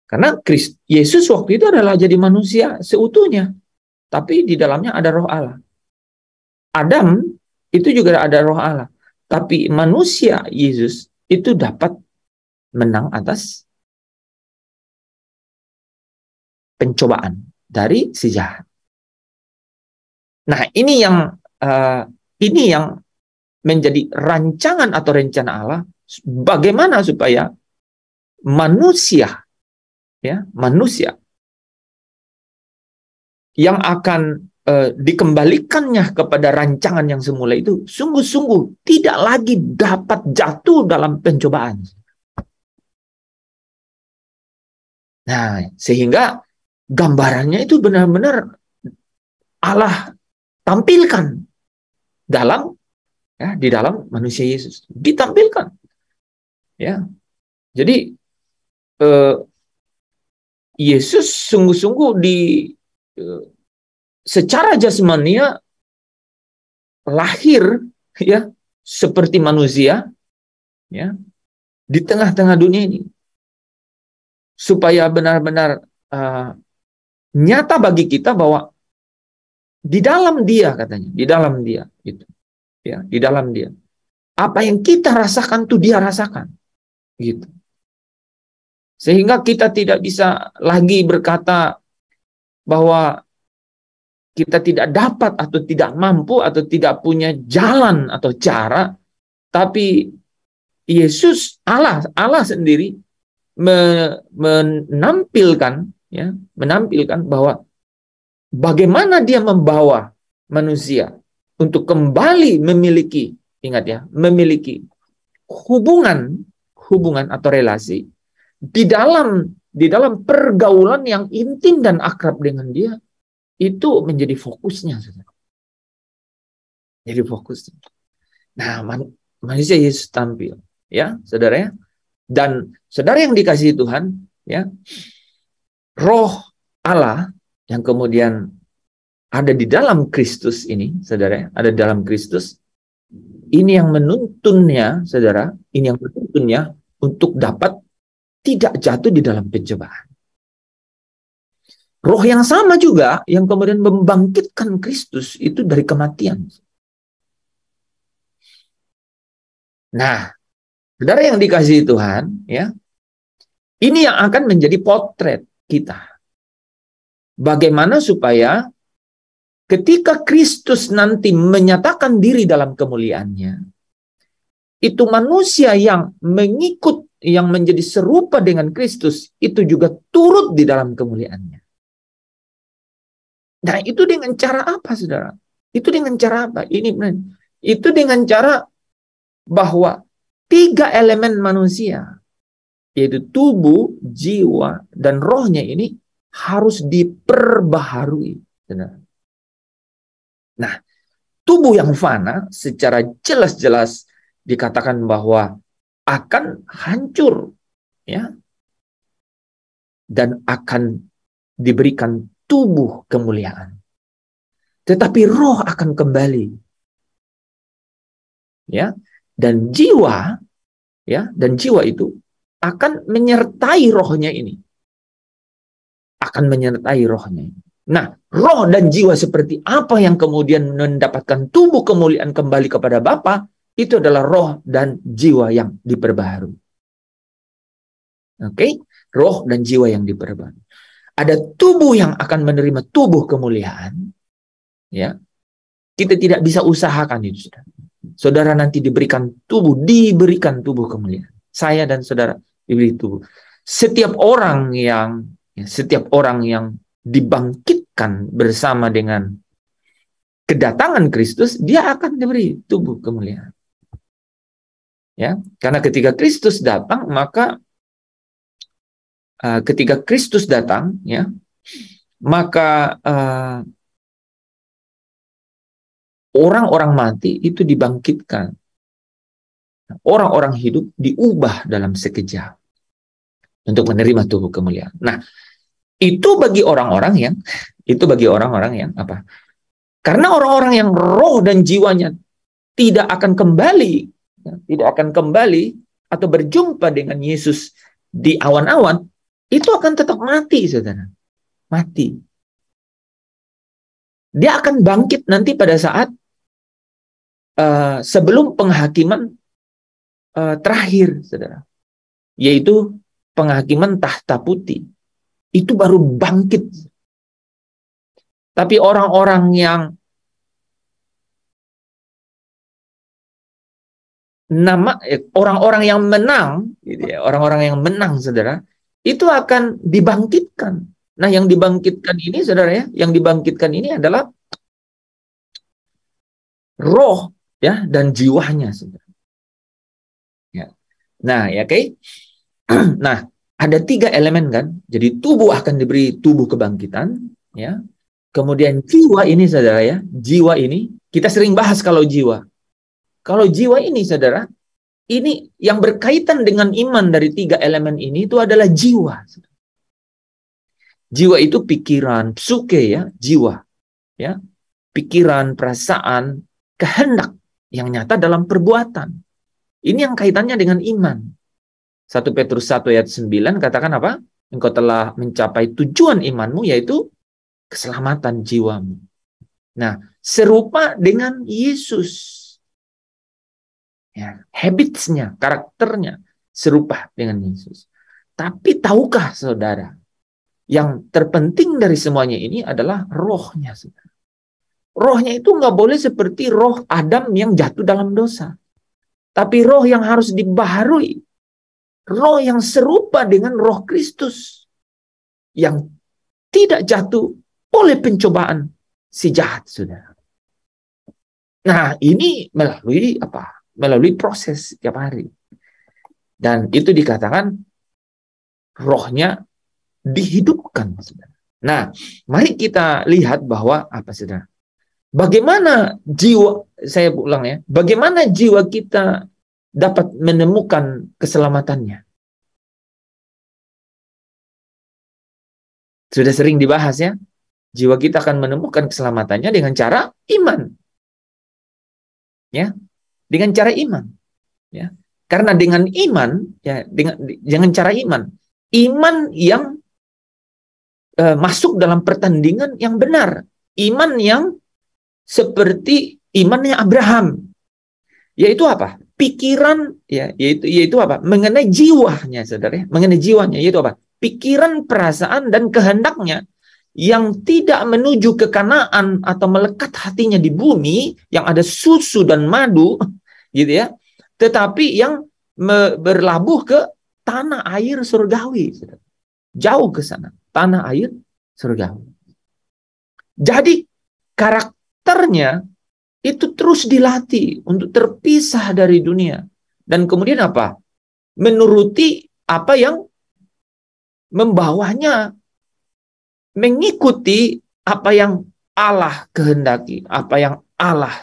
Karena Yesus waktu itu adalah jadi manusia seutuhnya. Tapi di dalamnya ada roh Allah. Adam itu juga ada roh Allah. Tapi manusia Yesus itu dapat menang atas pencobaan dari si jahat. Nah, ini yang menjadi rancangan atau rencana Allah, bagaimana supaya manusia yang akan dikembalikannya kepada rancangan yang semula itu sungguh-sungguh tidak lagi dapat jatuh dalam pencobaan. Nah, sehingga gambarannya itu benar-benar Allah tampilkan di dalam manusia Yesus, ditampilkan. Ya. Jadi Yesus sungguh-sungguh secara jasmania lahir ya seperti manusia ya di tengah-tengah dunia ini supaya benar-benar nyata bagi kita bahwa di dalam dia, katanya, di dalam dia itu ya, di dalam dia apa yang kita rasakan tuh dia rasakan gitu, sehingga kita tidak bisa lagi berkata bahwa kita tidak dapat atau tidak mampu atau tidak punya jalan atau cara, tapi Yesus Allah sendiri menampilkan bahwa bagaimana dia membawa manusia untuk kembali memiliki, ingat ya, memiliki hubungan atau relasi di dalam pergaulan yang intim dan akrab dengan dia. Itu menjadi fokusnya, saudara. Jadi fokusnya. Nah, manusia Yesus tampil, ya, saudara ya. Dan saudara yang dikasihi Tuhan, ya, roh Allah yang kemudian ada di dalam Kristus ini, saudara ya, ada di dalam Kristus. Ini yang menuntunnya, saudara, ini yang menuntunnya untuk dapat tidak jatuh di dalam pencobaan. Roh yang sama juga yang kemudian membangkitkan Kristus itu dari kematian. Nah, saudara yang dikasihi Tuhan, ya, ini yang akan menjadi potret kita. Bagaimana supaya ketika Kristus nanti menyatakan diri dalam kemuliaannya, itu manusia yang mengikut, yang menjadi serupa dengan Kristus, itu juga turut di dalam kemuliaannya. Nah, itu dengan cara apa, saudara? Itu dengan cara apa? Itu dengan cara bahwa 3 elemen manusia, yaitu tubuh, jiwa, dan rohnya ini harus diperbaharui. Saudara. Nah, tubuh yang fana secara jelas-jelas dikatakan bahwa akan hancur, ya, dan akan diberikan tubuh kemuliaan. tetapi roh akan kembali. Ya, dan jiwa itu akan menyertai rohnya ini. Akan menyertai rohnya. Nah, roh dan jiwa seperti apa yang kemudian mendapatkan tubuh kemuliaan kembali kepada Bapa, itu adalah roh dan jiwa yang diperbaharui. Oke? Roh dan jiwa yang diperbaharui. Ada tubuh yang akan menerima tubuh kemuliaan. Ya. Kita tidak bisa usahakan itu, Saudara. Saudara nanti diberikan tubuh kemuliaan. Saya dan saudara diberi tubuh. Setiap orang yang dibangkitkan bersama dengan kedatangan Kristus, dia akan diberi tubuh kemuliaan. Ya, karena ketika Kristus datang, maka orang-orang mati itu dibangkitkan. Orang-orang hidup diubah dalam sekejap untuk menerima tubuh kemuliaan. Nah, itu bagi orang-orang yang apa? Karena orang-orang yang roh dan jiwanya tidak akan kembali atau berjumpa dengan Yesus di awan-awan, itu akan tetap mati, saudara. Mati. Dia akan bangkit nanti pada saat sebelum penghakiman terakhir, saudara, yaitu penghakiman tahta putih. Itu baru bangkit. Tapi orang-orang yang menang, gitu ya, orang-orang yang menang, saudara, itu akan dibangkitkan. Nah, yang dibangkitkan ini, saudara, ya, yang dibangkitkan ini adalah roh, ya, dan jiwanya, saudara. Ya. Nah, ya, oke. Nah, ada 3 elemen kan. Jadi tubuh akan diberi tubuh kebangkitan, ya. Kemudian jiwa ini, saudara, ya, jiwa ini kita sering bahas kalau jiwa. Kalau jiwa ini, saudara, ini yang berkaitan dengan iman dari 3 elemen ini itu adalah jiwa. Jiwa itu pikiran, psuke, ya, jiwa, ya, pikiran, perasaan, kehendak yang nyata dalam perbuatan. Ini yang kaitannya dengan iman. 1 Petrus 1 ayat 9 katakan apa? Engkau telah mencapai tujuan imanmu, yaitu keselamatan jiwamu. Nah, serupa dengan Yesus. Ya, habitsnya, karakternya serupa dengan Yesus. Tapi tahukah, saudara, yang terpenting dari semuanya ini adalah rohnya, saudara. Rohnya itu nggak boleh seperti roh Adam yang jatuh dalam dosa. Tapi roh yang harus dibaharui. Roh yang serupa dengan roh Kristus. Yang tidak jatuh oleh pencobaan si jahat, saudara. Nah, ini melalui apa? Melalui proses setiap hari. Dan itu dikatakan rohnya dihidupkan, saudara. Nah, mari kita lihat bahwa apa, saudara? Bagaimana jiwa, saya ulang ya, bagaimana jiwa kita dapat menemukan keselamatannya? Sudah sering dibahas ya, jiwa kita akan menemukan keselamatannya dengan cara iman. Ya, dengan cara iman. Ya. Karena dengan iman, ya, dengan cara iman yang masuk dalam pertandingan yang benar, iman yang seperti imannya Abraham, yaitu apa? Pikiran, ya, yaitu apa? Mengenai jiwanya, saudara, mengenai jiwanya, yaitu apa? Pikiran, perasaan, dan kehendaknya yang tidak menuju ke Kanaan atau melekat hatinya di bumi yang ada susu dan madu, gitu ya, tetapi yang berlabuh ke tanah air surgawi, saudara. Jauh ke sana, tanah air surgawi. Jadi karakternya itu terus dilatih untuk terpisah dari dunia. Dan kemudian apa? Menuruti apa yang membawanya, mengikuti apa yang Allah kehendaki, apa yang Allah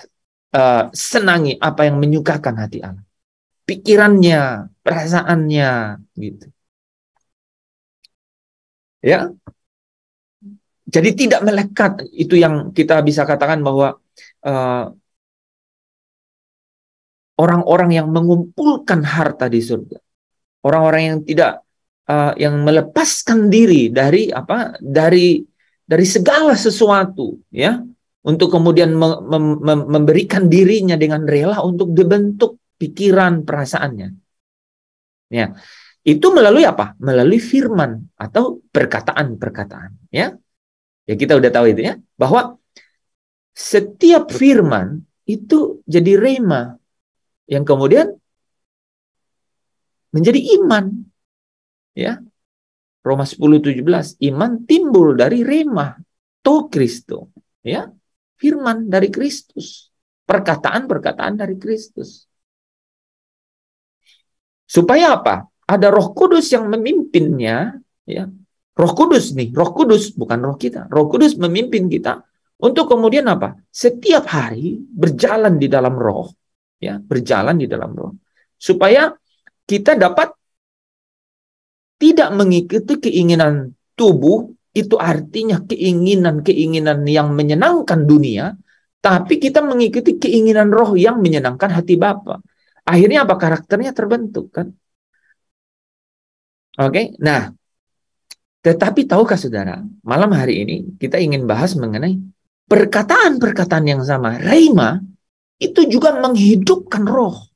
senangi, apa yang menyukakan hati Allah. Pikirannya, perasaannya, gitu. Ya. Jadi tidak melekat. Itu yang kita bisa katakan bahwa orang-orang yang mengumpulkan harta di surga, orang-orang yang tidak yang melepaskan diri dari dari segala sesuatu, ya, untuk kemudian memberikan dirinya dengan rela untuk dibentuk pikiran perasaannya. Ya, itu melalui apa? Melalui firman atau perkataan-perkataan, ya. Ya, kita udah tahu itu, ya, bahwa setiap firman itu jadi rema yang kemudian menjadi iman, ya. Roma 10:17, iman timbul dari rema to Kristo, ya. Firman dari Kristus, perkataan-perkataan dari Kristus. Supaya apa? Ada Roh Kudus yang memimpinnya, ya. Roh Kudus nih, Roh Kudus bukan roh kita. Roh Kudus memimpin kita untuk kemudian apa? Setiap hari berjalan di dalam roh, ya, berjalan di dalam roh. Supaya kita dapat tidak mengikuti keinginan tubuh, itu artinya keinginan-keinginan yang menyenangkan dunia, tapi kita mengikuti keinginan roh yang menyenangkan hati Bapa. Akhirnya apa? Karakternya terbentuk, kan? Oke, nah, tetapi tahukah saudara, malam hari ini kita ingin bahas mengenai perkataan-perkataan yang sama, rema, itu juga menghidupkan roh.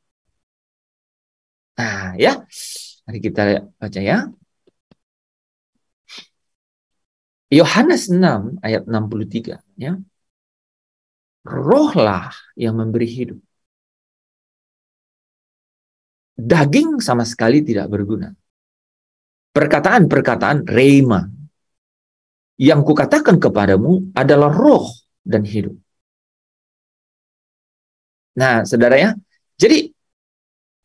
Nah, ya, mari kita baca, ya. Yohanes 6 ayat 63, ya. Rohlah yang memberi hidup. Daging sama sekali tidak berguna. Perkataan-perkataan rema yang kukatakan kepadamu adalah roh dan hidup. Nah, saudara, ya. Jadi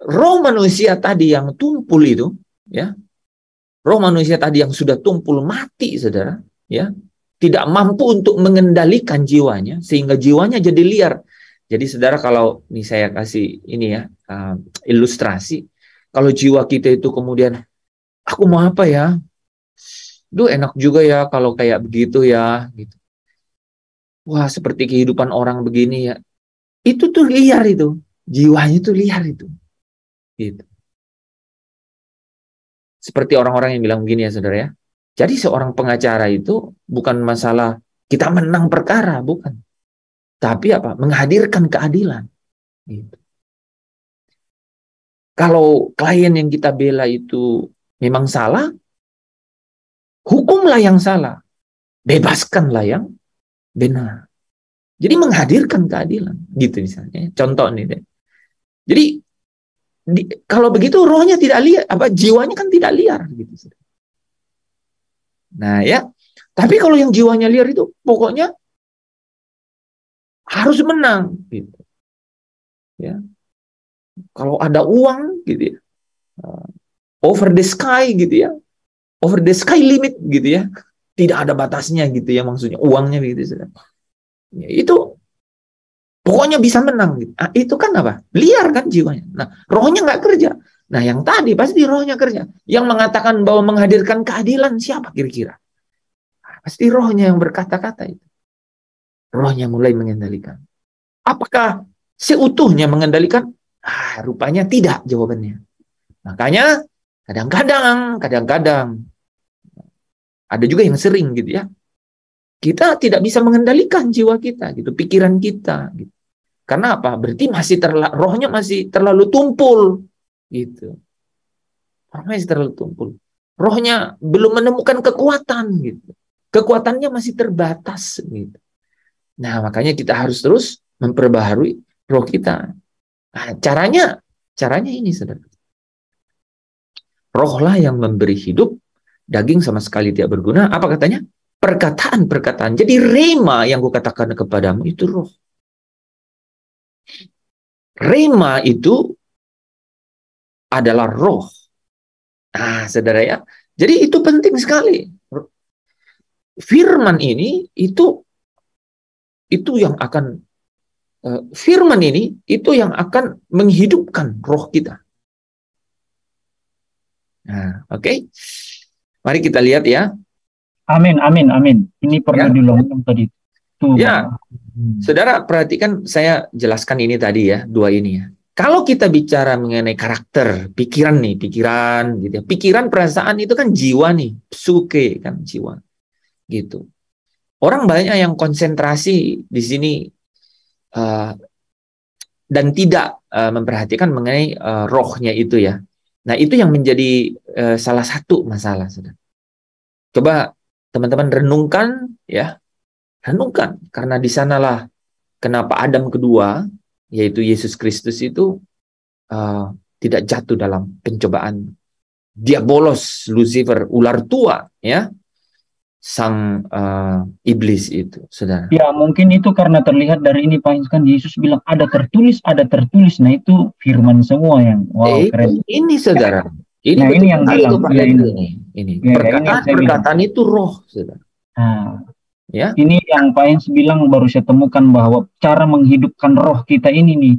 roh manusia tadi yang tumpul itu, ya. Roh manusia tadi yang sudah tumpul mati, saudara, ya. Tidak mampu untuk mengendalikan jiwanya sehingga jiwanya jadi liar. Jadi saudara, kalau ini saya kasih ini, ya, ilustrasi, kalau jiwa kita itu kemudian aku mau apa ya? Duh, enak juga ya kalau kayak begitu, ya, gitu. Wah, seperti kehidupan orang begini, ya. Itu tuh liar itu. Jiwanya tuh liar itu. Gitu. Seperti orang-orang yang bilang begini, ya, saudara, ya. Jadi seorang pengacara itu bukan masalah kita menang perkara, bukan. Tapi apa? Menghadirkan keadilan. Gitu. Kalau klien yang kita bela itu memang salah, hukumlah yang salah, bebaskanlah yang benar. Jadi menghadirkan keadilan, gitu misalnya. Contoh nih deh. Jadi kalau begitu rohnya tidak liar, jiwanya kan tidak liar, gitu. Nah, ya. Tapi kalau yang jiwanya liar itu pokoknya harus menang, gitu. Ya. Kalau ada uang, gitu, ya. Over the sky, gitu, ya. Over the sky limit, gitu, ya. Tidak ada batasnya, gitu, ya, maksudnya uangnya, gitu. Ya, itu pokoknya bisa menang, gitu. Nah, itu kan apa? Liar kan jiwanya. Nah, rohnya nggak kerja. Nah, yang tadi pasti rohnya kerja. Yang mengatakan bahwa menghadirkan keadilan siapa kira-kira? Nah, pasti rohnya yang berkata-kata itu. Rohnya mulai mengendalikan. Apakah seutuhnya mengendalikan? Rupanya tidak jawabannya. Makanya kadang-kadang ada juga yang sering, gitu, ya. Kita tidak bisa mengendalikan jiwa kita, gitu, pikiran kita, gitu. Karena apa? Berarti rohnya masih terlalu tumpul, gitu. Rohnya masih terlalu tumpul. Rohnya belum menemukan kekuatan, gitu. Kekuatannya masih terbatas, gitu. Nah, makanya kita harus terus memperbaharui roh kita. Nah, caranya ini, saudara. Rohlah yang memberi hidup, daging sama sekali tidak berguna. Apa katanya? Perkataan-perkataan. Jadi rema yang kukatakan kepadamu itu roh. Rema itu adalah roh. Nah, saudara, ya. Jadi itu penting sekali. Firman ini itu yang akan menghidupkan roh kita. Nah, oke. Mari kita lihat, ya. Amin, amin, amin. Ini perlu Ya. dilonggarkan tadi. Tuh. Ya, saudara perhatikan saya jelaskan ini tadi ya, dua ini ya. Kalau kita bicara mengenai karakter, pikiran nih, pikiran gitu ya. Pikiran, perasaan itu kan jiwa nih, psuke kan jiwa. Gitu. Orang banyak yang konsentrasi di sini dan tidak memperhatikan mengenai rohnya itu ya. Nah, itu yang menjadi salah satu masalah, saudara. Coba teman-teman renungkan ya, renungkan karena di sanalah kenapa Adam kedua, yaitu Yesus Kristus itu tidak jatuh dalam pencobaan. Diabolos, Lucifer, ular tua, ya, sang iblis itu, saudara. Ya, mungkin itu karena terlihat dari ini, Pak, kan Yesus bilang ada tertulis, ada tertulis. Nah, itu firman semua yang wow, keren. Ini, saudara. Ini nah, ini yang bilang ya, ini. Ya, perkataan itu roh, saudara. Nah, ya. Ini yang Pak Hens bilang baru saya temukan bahwa cara menghidupkan roh kita ini nih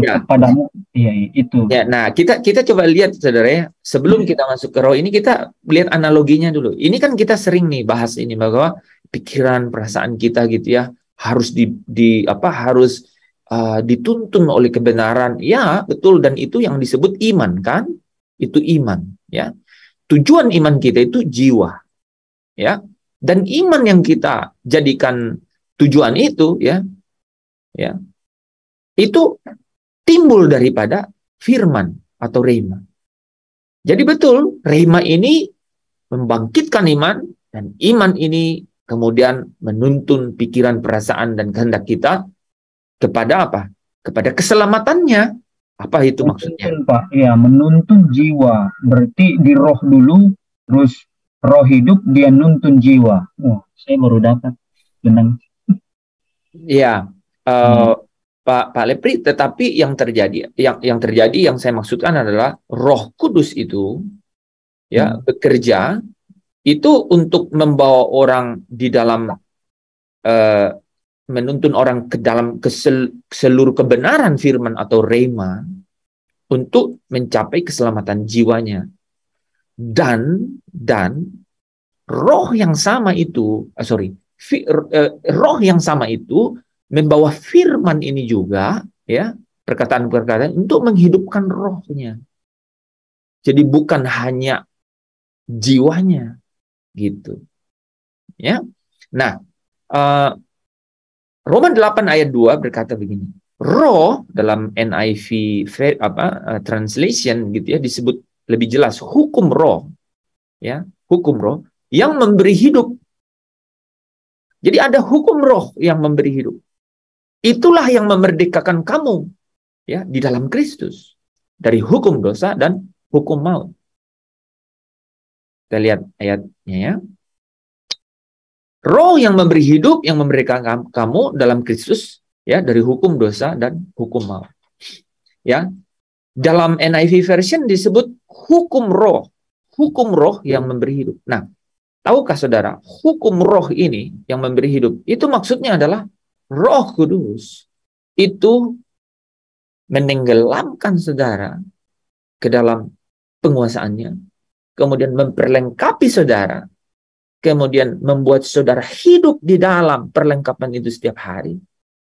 kepadamu, ya itu. Ya, nah kita coba lihat, saudara ya. Sebelum kita masuk ke roh ini, kita lihat analoginya dulu. Ini kan kita sering nih bahas ini bahwa pikiran, perasaan kita gitu ya harus harus dituntun oleh kebenaran. Ya, betul, dan itu yang disebut iman kan? Itu iman, ya. Tujuan iman kita itu jiwa. Ya. Dan iman yang kita jadikan tujuan itu ya itu timbul daripada firman atau rema. Jadi betul, rema ini membangkitkan iman, dan iman ini kemudian menuntun pikiran, perasaan, dan kehendak kita kepada apa? Kepada keselamatannya. Apa itu maksudnya? Pak, ya, menuntun jiwa. Berarti di roh dulu, terus roh hidup, dia nuntun jiwa. Saya baru dapat. Benang. Ya, Pak Lepri, tetapi yang terjadi yang saya maksudkan adalah Roh Kudus itu ya bekerja itu untuk membawa orang di dalam menuntun orang ke dalam seluruh kebenaran firman atau rema untuk mencapai keselamatan jiwanya. Dan roh yang sama itu roh yang sama itu membawa firman ini juga ya, perkataan-perkataan untuk menghidupkan rohnya. Jadi bukan hanya jiwanya gitu. Ya. Nah, Roma 8 ayat 2 berkata begini. Roh dalam NIV translation gitu ya disebut lebih jelas hukum roh. Ya, hukum roh yang memberi hidup. Jadi ada hukum roh yang memberi hidup. Itulah yang memerdekakan kamu ya di dalam Kristus dari hukum dosa dan hukum maut. Kita lihat ayatnya ya. Roh yang memberi hidup, yang memerdekakan kamu dalam Kristus ya dari hukum dosa dan hukum maut. Ya. Dalam NIV version disebut hukum roh yang memberi hidup. Nah, tahukah saudara, hukum roh ini yang memberi hidup, itu maksudnya adalah Roh Kudus itu menenggelamkan saudara ke dalam penguasaannya, kemudian memperlengkapi saudara, kemudian membuat saudara hidup di dalam perlengkapan itu setiap hari,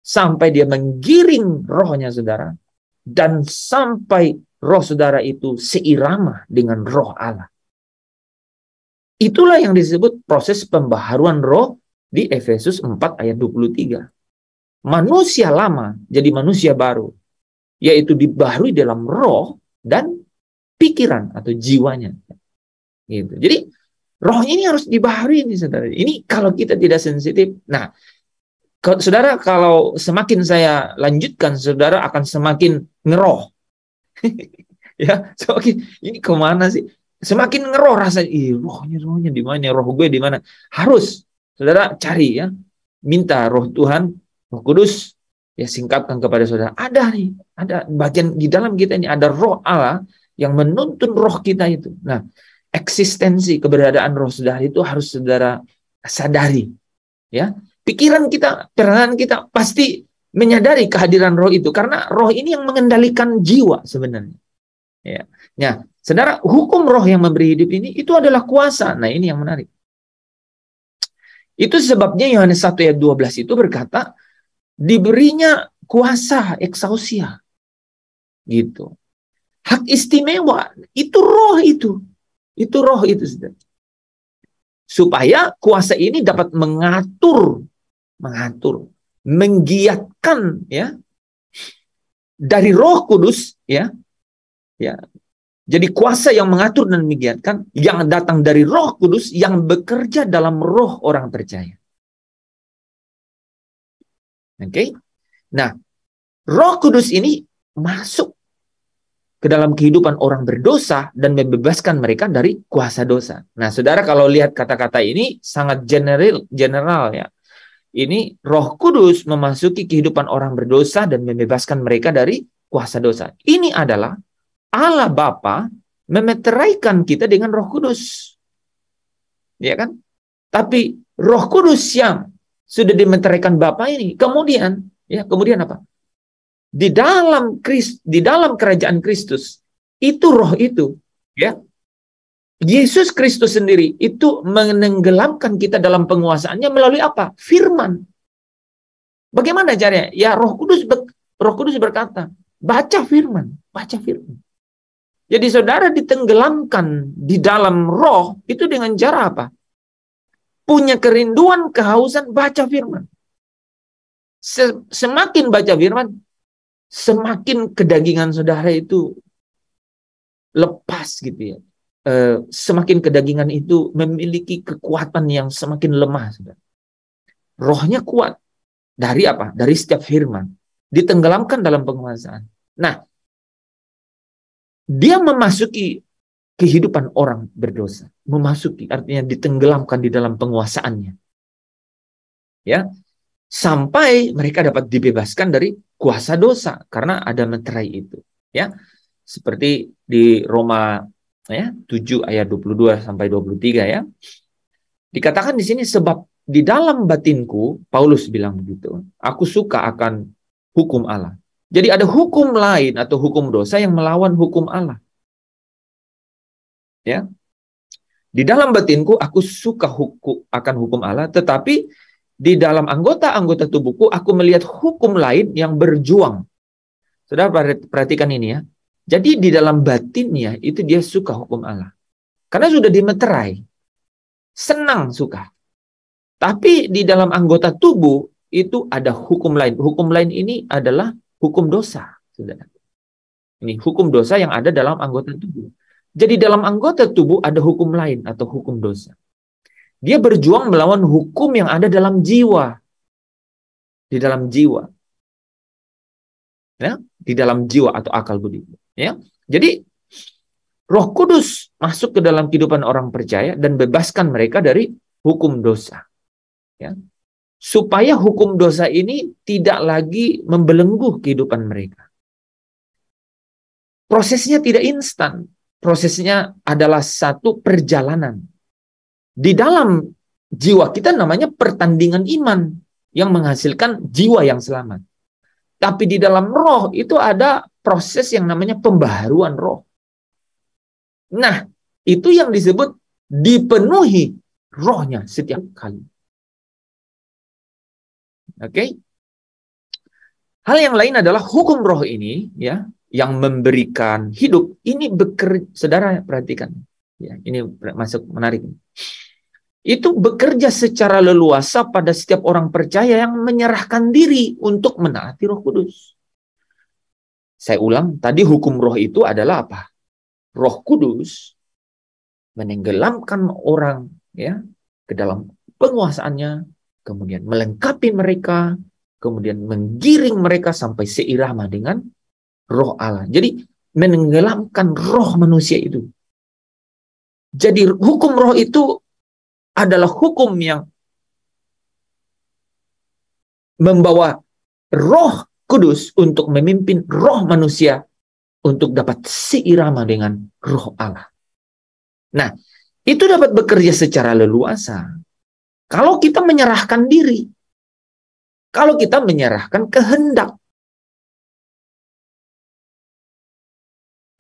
sampai dia menggiring rohnya saudara, dan sampai roh saudara itu seirama dengan roh Allah. Itulah yang disebut proses pembaharuan roh di Efesus 4 ayat 23. Manusia lama jadi manusia baru, yaitu dibaharui dalam roh dan pikiran atau jiwanya. Gitu. Jadi roh ini harus dibaharui ini saudara. Ini kalau kita tidak sensitif. Nah, saudara, kalau semakin saya lanjutkan, saudara akan semakin ngeroh. Ya, semakin ini kemana sih? Semakin ngeroh rasanya. Rohnya di mana? Roh gue di mana? Harus saudara cari ya, minta roh Tuhan, Roh Kudus ya singkapkan kepada saudara. Ada nih, ada bagian di dalam kita ini ada roh Allah yang menuntun roh kita itu. Nah, eksistensi keberadaan roh saudara itu harus saudara sadari. Ya, pikiran kita, perasaan kita pasti menyadari kehadiran roh itu karena roh ini yang mengendalikan jiwa sebenarnya. Ya. Nah, saudara, hukum roh yang memberi hidup ini itu adalah kuasa. Nah, ini yang menarik. Itu sebabnya Yohanes 1 ayat 12 itu berkata, diberinya kuasa eksausia. Gitu. Hak istimewa, itu roh itu. Itu roh itu. Supaya kuasa ini dapat mengatur, menggiatkan ya dari Roh Kudus ya. Jadi kuasa yang mengatur dan menggiatkan yang datang dari Roh Kudus yang bekerja dalam roh orang percaya. Oke. Nah, Roh Kudus ini masuk ke dalam kehidupan orang berdosa dan membebaskan mereka dari kuasa dosa. Nah, saudara kalau lihat kata-kata ini sangat general ya. Ini Roh Kudus memasuki kehidupan orang berdosa dan membebaskan mereka dari kuasa dosa. Ini adalah Allah Bapa memeteraikan kita dengan Roh Kudus. Ya kan? Tapi Roh Kudus yang sudah dimeteraikan Bapa ini, kemudian apa? Di dalam kerajaan Kristus, itu roh itu, ya. Yesus Kristus sendiri itu menenggelamkan kita dalam penguasaannya melalui apa? Firman. Bagaimana caranya? Ya, Roh Kudus berkata, baca firman. Jadi saudara ditenggelamkan di dalam roh itu dengan cara apa? Punya kerinduan, kehausan, baca firman. Semakin baca firman, semakin kedagingan saudara itu lepas gitu ya. Semakin kedagingan itu memiliki kekuatan yang semakin lemah. Saudara. Rohnya kuat. Dari apa? Dari setiap firman. Ditenggelamkan dalam penguasaan. Nah, dia memasuki kehidupan orang berdosa. Memasuki, artinya ditenggelamkan di dalam penguasaannya. Ya, sampai mereka dapat dibebaskan dari kuasa dosa. Karena ada meterai itu. Ya, seperti di Roma 7 ayat 22 sampai 23 ya. Dikatakan di sini sebab di dalam batinku, Paulus bilang begitu, aku suka akan hukum Allah. Jadi ada hukum lain atau hukum dosa yang melawan hukum Allah. Ya. Di dalam batinku aku suka akan hukum Allah, tetapi di dalam anggota-anggota tubuhku aku melihat hukum lain yang berjuang. Saudara perhatikan ini ya. Jadi di dalam batinnya itu dia suka hukum Allah. Karena sudah dimeterai. Senang suka. Tapi di dalam anggota tubuh itu ada hukum lain. Hukum lain ini adalah hukum dosa. Saudara. Ini hukum dosa yang ada dalam anggota tubuh. Jadi dalam anggota tubuh ada hukum lain atau hukum dosa. Dia berjuang melawan hukum yang ada dalam jiwa. Di dalam jiwa. Ya, di dalam jiwa atau akal budi. Ya. Jadi Roh Kudus masuk ke dalam kehidupan orang percaya dan bebaskan mereka dari hukum dosa. Ya. Supaya hukum dosa ini tidak lagi membelenggu kehidupan mereka. Prosesnya tidak instan. Prosesnya adalah satu perjalanan. Di dalam jiwa kita namanya pertandingan iman yang menghasilkan jiwa yang selamat. Tapi di dalam roh itu ada proses yang namanya pembaharuan roh. Nah, itu yang disebut dipenuhi rohnya setiap kali. Oke. Hal yang lain adalah hukum roh ini ya yang memberikan hidup ini bekerja. Saudara perhatikan. Ya, ini masuk menarik. Itu bekerja secara leluasa pada setiap orang percaya yang menyerahkan diri untuk menaati Roh Kudus. Saya ulang, tadi hukum roh itu adalah apa? Roh Kudus menenggelamkan orang ya ke dalam penguasaannya, kemudian melengkapi mereka, kemudian menggiring mereka sampai seirama dengan roh Allah. Jadi menenggelamkan roh manusia itu. Jadi hukum roh itu adalah hukum yang membawa Roh Kudus untuk memimpin roh manusia untuk dapat seirama dengan roh Allah. Nah, itu dapat bekerja secara leluasa. Kalau kita menyerahkan diri, kalau kita menyerahkan kehendak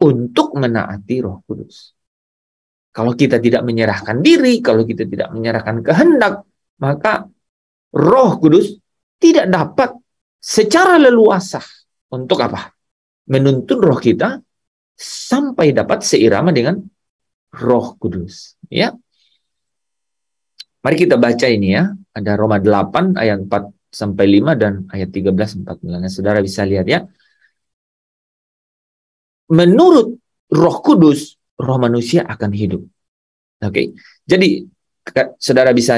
untuk menaati Roh Kudus. Kalau kita tidak menyerahkan diri, kalau kita tidak menyerahkan kehendak, maka Roh Kudus tidak dapat secara leluasa untuk apa? Menuntun roh kita sampai dapat seirama dengan Roh Kudus. Ya. Mari kita baca ini ya. Ada Roma 8 ayat 4 sampai 5 dan ayat 13 14. Nah, saudara bisa lihat ya. Menurut Roh Kudus, roh manusia akan hidup. Oke. Jadi saudara bisa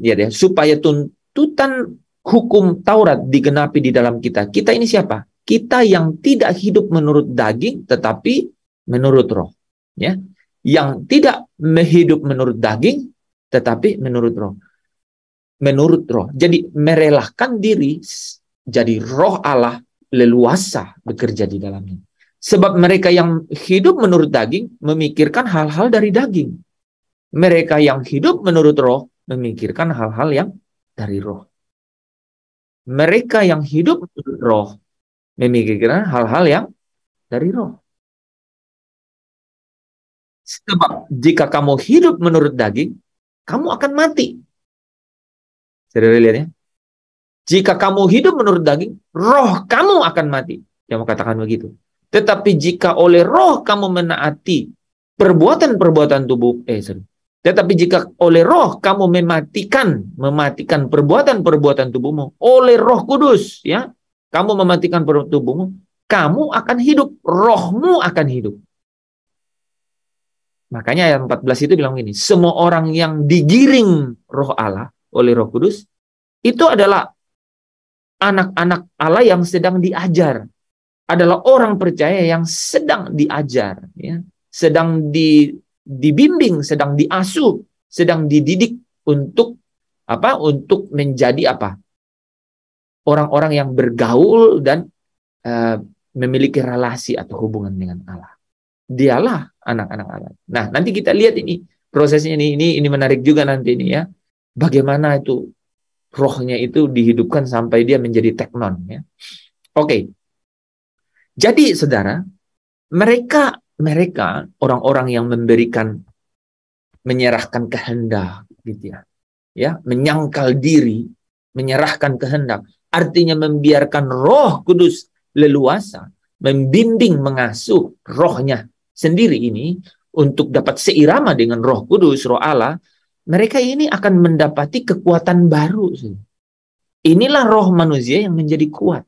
lihat ya, supaya tuntutan hukum Taurat digenapi di dalam kita. Kita ini siapa? Kita yang tidak hidup menurut daging, tetapi menurut roh. Ya. Yang tidak hidup menurut daging, tetapi menurut roh. Menurut roh. Jadi merelakan diri, jadi roh Allah leluasa bekerja di dalamnya. Sebab mereka yang hidup menurut daging memikirkan hal-hal dari daging. Mereka yang hidup menurut roh memikirkan hal-hal yang dari roh. Mereka yang hidup menurut roh memikirkan hal-hal yang dari roh. Sebab jika kamu hidup menurut daging, kamu akan mati. Saudara lihat ya. Jika kamu hidup menurut daging, roh kamu akan mati. Yang mau katakan begitu. Tetapi jika oleh roh kamu menaati perbuatan-perbuatan tubuh, tetapi jika oleh roh kamu mematikan perbuatan-perbuatan tubuhmu, oleh Roh Kudus, ya, kamu mematikan perbuatan tubuhmu, kamu akan hidup, rohmu akan hidup. Makanya ayat 14 itu bilang gini, semua orang yang digiring roh Allah oleh Roh Kudus, itu adalah anak-anak Allah yang sedang diajar. Adalah orang percaya yang sedang diajar, ya, sedang dibimbing, sedang diasuh, sedang dididik untuk apa? Untuk menjadi apa? Orang-orang yang bergaul dan memiliki relasi atau hubungan dengan Allah. Dialah anak-anak Allah. Nah, nanti kita lihat ini prosesnya ini menarik juga nanti ini ya. Bagaimana itu rohnya itu dihidupkan sampai dia menjadi teknon ya. Oke. Jadi saudara, mereka orang-orang yang menyerahkan kehendak gitu ya. Ya, menyangkal diri, menyerahkan kehendak, artinya membiarkan Roh Kudus leluasa membimbing, mengasuh rohnya sendiri ini untuk dapat seirama dengan Roh Kudus, Roh Allah. Mereka ini akan mendapati kekuatan baru. Inilah roh manusia yang menjadi kuat.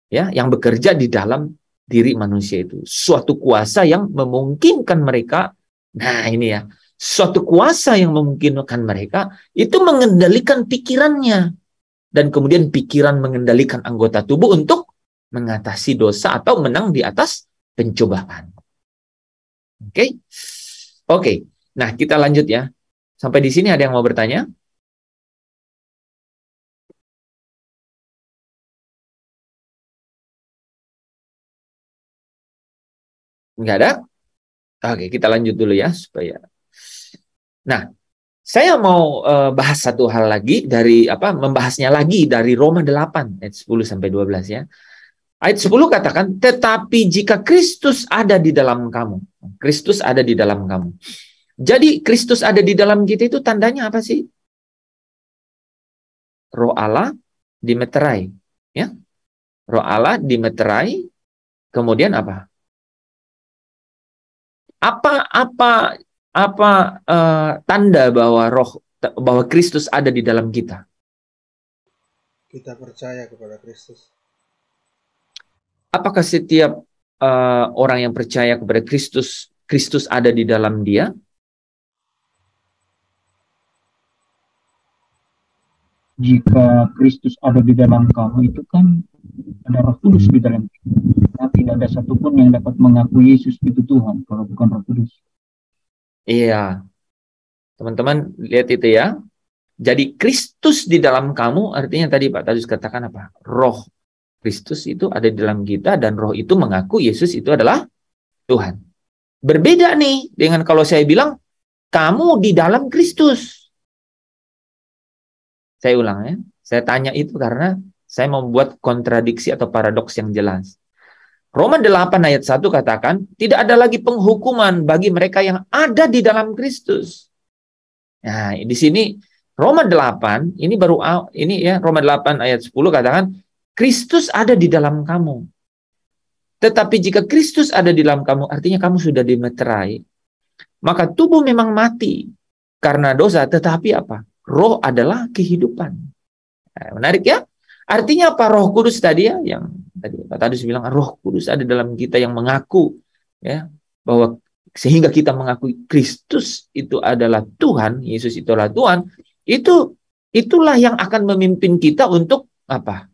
Ya, yang bekerja di dalam diri manusia itu. Suatu kuasa yang memungkinkan mereka, nah ini ya, suatu kuasa yang memungkinkan mereka itu mengendalikan pikirannya. Dan kemudian pikiran mengendalikan anggota tubuh untuk mengatasi dosa atau menang di atas pencobaan. Oke. Oke. Nah, kita lanjut ya. Sampai di sini ada yang mau bertanya? Enggak ada? Oke, kita lanjut dulu ya supaya. Nah, saya mau bahas satu hal lagi dari membahasnya lagi dari Roma 8 ayat 10 sampai 12 ya. Ayat 10 katakan, tetapi jika Kristus ada di dalam kamu. Kristus ada di dalam kamu. Jadi Kristus ada di dalam kita itu tandanya apa sih? Roh Allah dimeterai, ya. Roh Allah dimeterai, kemudian apa? Apa tanda bahwa Kristus ada di dalam kita? Kita percaya kepada Kristus. Apakah setiap orang yang percaya kepada Kristus ada di dalam dia? Jika Kristus ada di dalam kamu itu kan ada Roh Kudus di dalam kita. Nah, tidak ada satupun yang dapat mengakui Yesus itu Tuhan kalau bukan Roh Kudus. Iya, teman-teman lihat itu ya. Jadi Kristus di dalam kamu artinya tadi Pak Tadus katakan apa? Roh Kristus itu ada di dalam kita dan roh itu mengaku Yesus itu adalah Tuhan. Berbeda nih dengan kalau saya bilang kamu di dalam Kristus. Saya ulang ya. Saya tanya itu karena saya membuat kontradiksi atau paradoks yang jelas. Roma 8 ayat 1 katakan, tidak ada lagi penghukuman bagi mereka yang ada di dalam Kristus. Nah, di sini Roma 8 ini baru ini ya, Roma 8 ayat 10 katakan Kristus ada di dalam kamu. Tetapi jika Kristus ada di dalam kamu, artinya kamu sudah dimeterai. Maka tubuh memang mati karena dosa, tetapi apa? Roh adalah kehidupan. Nah, menarik ya? Artinya apa? Roh Kudus tadi ya, yang tadi Pak Tadus bilang Roh Kudus ada dalam kita yang mengaku ya bahwa sehingga kita mengakui Kristus itu adalah Tuhan, Yesus itu adalah Tuhan. Itulah yang akan memimpin kita untuk apa?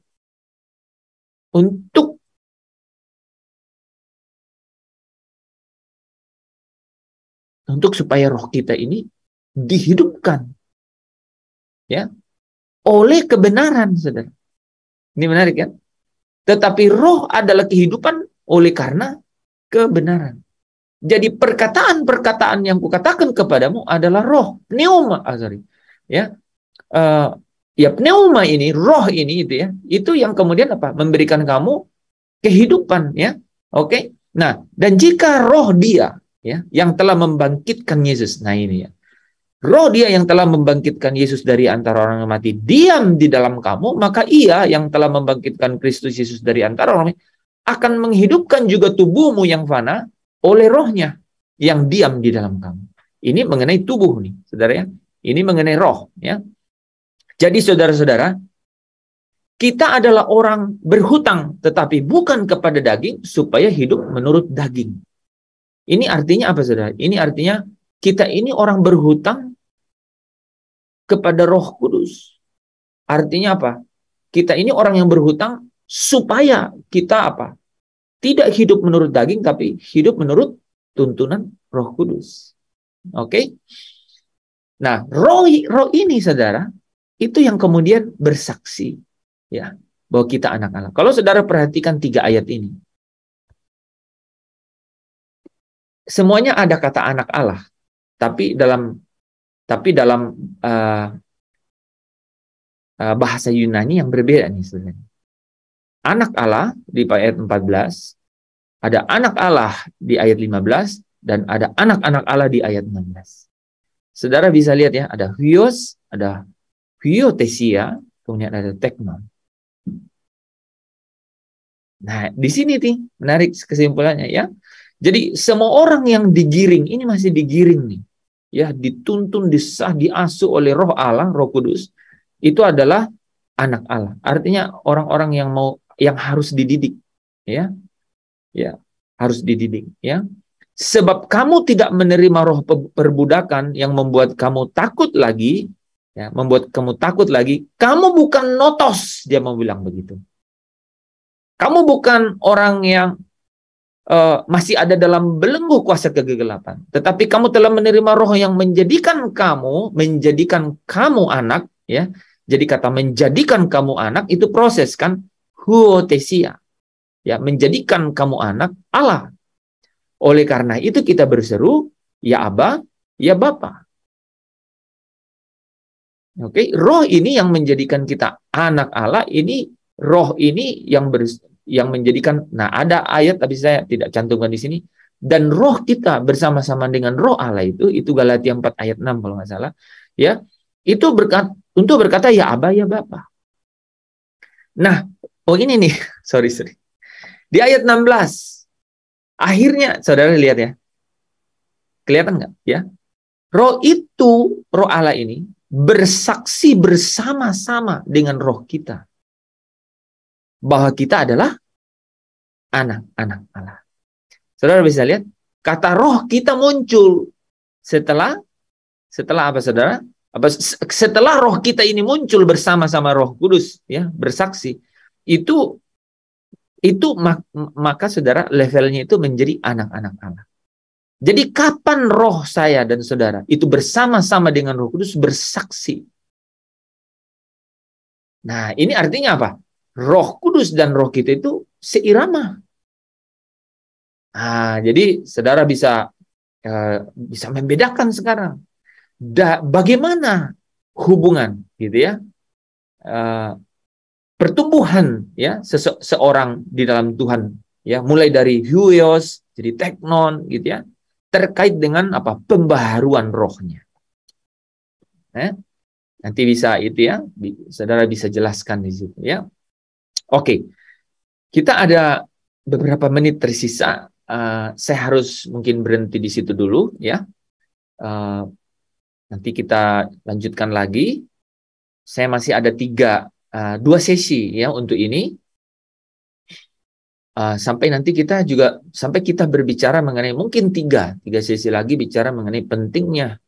Untuk supaya roh kita ini dihidupkan ya oleh kebenaran, saudara. Ini menarik ya. Tetapi roh adalah kehidupan oleh karena kebenaran. Jadi perkataan-perkataan yang kukatakan kepadamu adalah roh, pneuma, ya. Ya pneuma ini, roh ini itu ya, itu yang kemudian apa? Memberikan kamu kehidupan ya. Oke. Nah, dan jika roh dia ya yang telah membangkitkan Yesus. Nah, ini ya. Roh dia yang telah membangkitkan Yesus dari antara orang yang mati diam di dalam kamu, maka ia yang telah membangkitkan Kristus Yesus dari antara orang mati akan menghidupkan juga tubuhmu yang fana oleh rohnya yang diam di dalam kamu. Ini mengenai tubuh nih, saudara ya. Ini mengenai roh ya. Jadi saudara-saudara, kita adalah orang berhutang tetapi bukan kepada daging supaya hidup menurut daging. Ini artinya apa, saudara? Ini artinya kita ini orang berhutang kepada Roh Kudus. Artinya apa? Kita ini orang yang berhutang supaya kita apa? Tidak hidup menurut daging, tapi hidup menurut tuntunan Roh Kudus. Oke? Nah, roh ini, saudara, itu yang kemudian bersaksi ya bahwa kita anak Allah. Kalau saudara perhatikan 3 ayat ini, semuanya ada kata anak Allah, tapi dalam bahasa Yunani yang berbeda nih sebenarnya. Anak Allah di ayat 14, ada anak Allah di ayat 15, dan ada anak-anak Allah di ayat 16. Saudara bisa lihat ya, ada huios, ada huiothesia, kemudian ada teknon. Nah, di sini nih menarik kesimpulannya ya. Jadi semua orang yang digiring, ini masih digiring nih. Ya, dituntun, disah, diasuh oleh Roh Allah, Roh Kudus, itu adalah anak Allah. Artinya orang-orang yang harus dididik, ya. Ya, harus dididik, ya. Sebab kamu tidak menerima roh perbudakan yang membuat kamu takut lagi, ya, membuat kamu takut lagi. Kamu bukan notos, dia mau bilang begitu. Kamu bukan orang yang masih ada dalam belenggu kuasa kegelapan, tetapi kamu telah menerima roh yang menjadikan kamu anak, ya. Jadi kata menjadikan kamu anak itu proses kan, huothesia, ya, menjadikan kamu anak Allah. Oleh karena itu kita berseru, ya Aba, ya Bapa. Oke, roh ini yang menjadikan kita anak Allah, ini roh ini yang menjadikan, nah ada ayat tapi saya tidak cantumkan di sini, dan roh kita bersama-sama dengan roh Allah itu Galatia 4 ayat 6 kalau nggak salah, ya, itu untuk berkata ya Aba, ya Bapa. Nah, ini nih, sorry. Di ayat 16, akhirnya, saudara lihat ya, kelihatan nggak? Ya, roh itu, roh Allah ini bersaksi bersama-sama dengan roh kita bahwa kita adalah anak-anak Allah. Saudara bisa lihat, kata roh kita muncul setelah apa, saudara? Setelah roh kita ini muncul bersama-sama Roh Kudus, ya, bersaksi, itu maka saudara levelnya itu menjadi anak-anak Allah. Jadi kapan roh saya dan saudara itu bersama-sama dengan Roh Kudus bersaksi? Nah, ini artinya apa? Roh Kudus dan roh kita itu seirama. Nah, jadi saudara bisa membedakan sekarang. Bagaimana hubungan, gitu ya? Pertumbuhan ya seorang di dalam Tuhan, ya, mulai dari huios jadi teknon, gitu ya, terkait dengan apa? Pembaharuan rohnya. Nanti bisa itu ya, saudara bisa jelaskan di situ ya. Oke, kita ada beberapa menit tersisa. Saya harus mungkin berhenti di situ dulu ya. Nanti kita lanjutkan lagi. Saya masih ada 2 sesi ya untuk ini. Sampai nanti kita berbicara mengenai mungkin tiga sesi lagi bicara mengenai pentingnya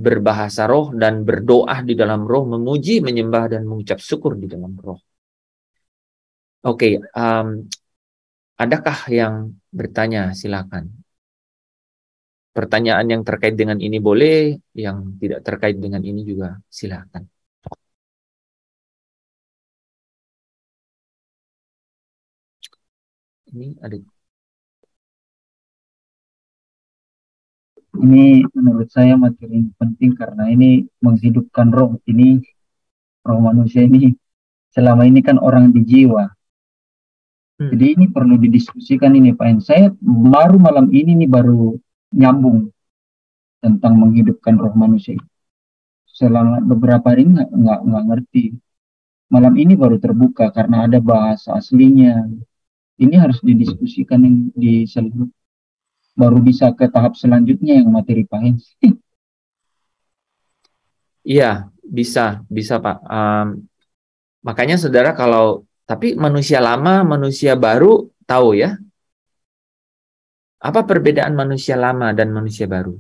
berbahasa roh dan berdoa di dalam roh, memuji, menyembah dan mengucap syukur di dalam roh. Oke, adakah yang bertanya? Silakan. Pertanyaan yang terkait dengan ini boleh, yang tidak terkait dengan ini juga silakan. Ini ada. Ini menurut saya materi penting karena ini menghidupkan roh ini, roh manusia ini selama ini kan orang di jiwa. Jadi ini perlu didiskusikan ini Pak En. Saya baru malam ini nih baru nyambung tentang menghidupkan roh manusia. Selama beberapa hari nggak ngerti. Malam ini baru terbuka karena ada bahasa aslinya. Ini harus didiskusikan di seluruh. Baru bisa ke tahap selanjutnya yang materi Pak En. Iya, bisa Pak. Makanya saudara tapi manusia lama, manusia baru tahu ya. Apa perbedaan manusia lama dan manusia baru?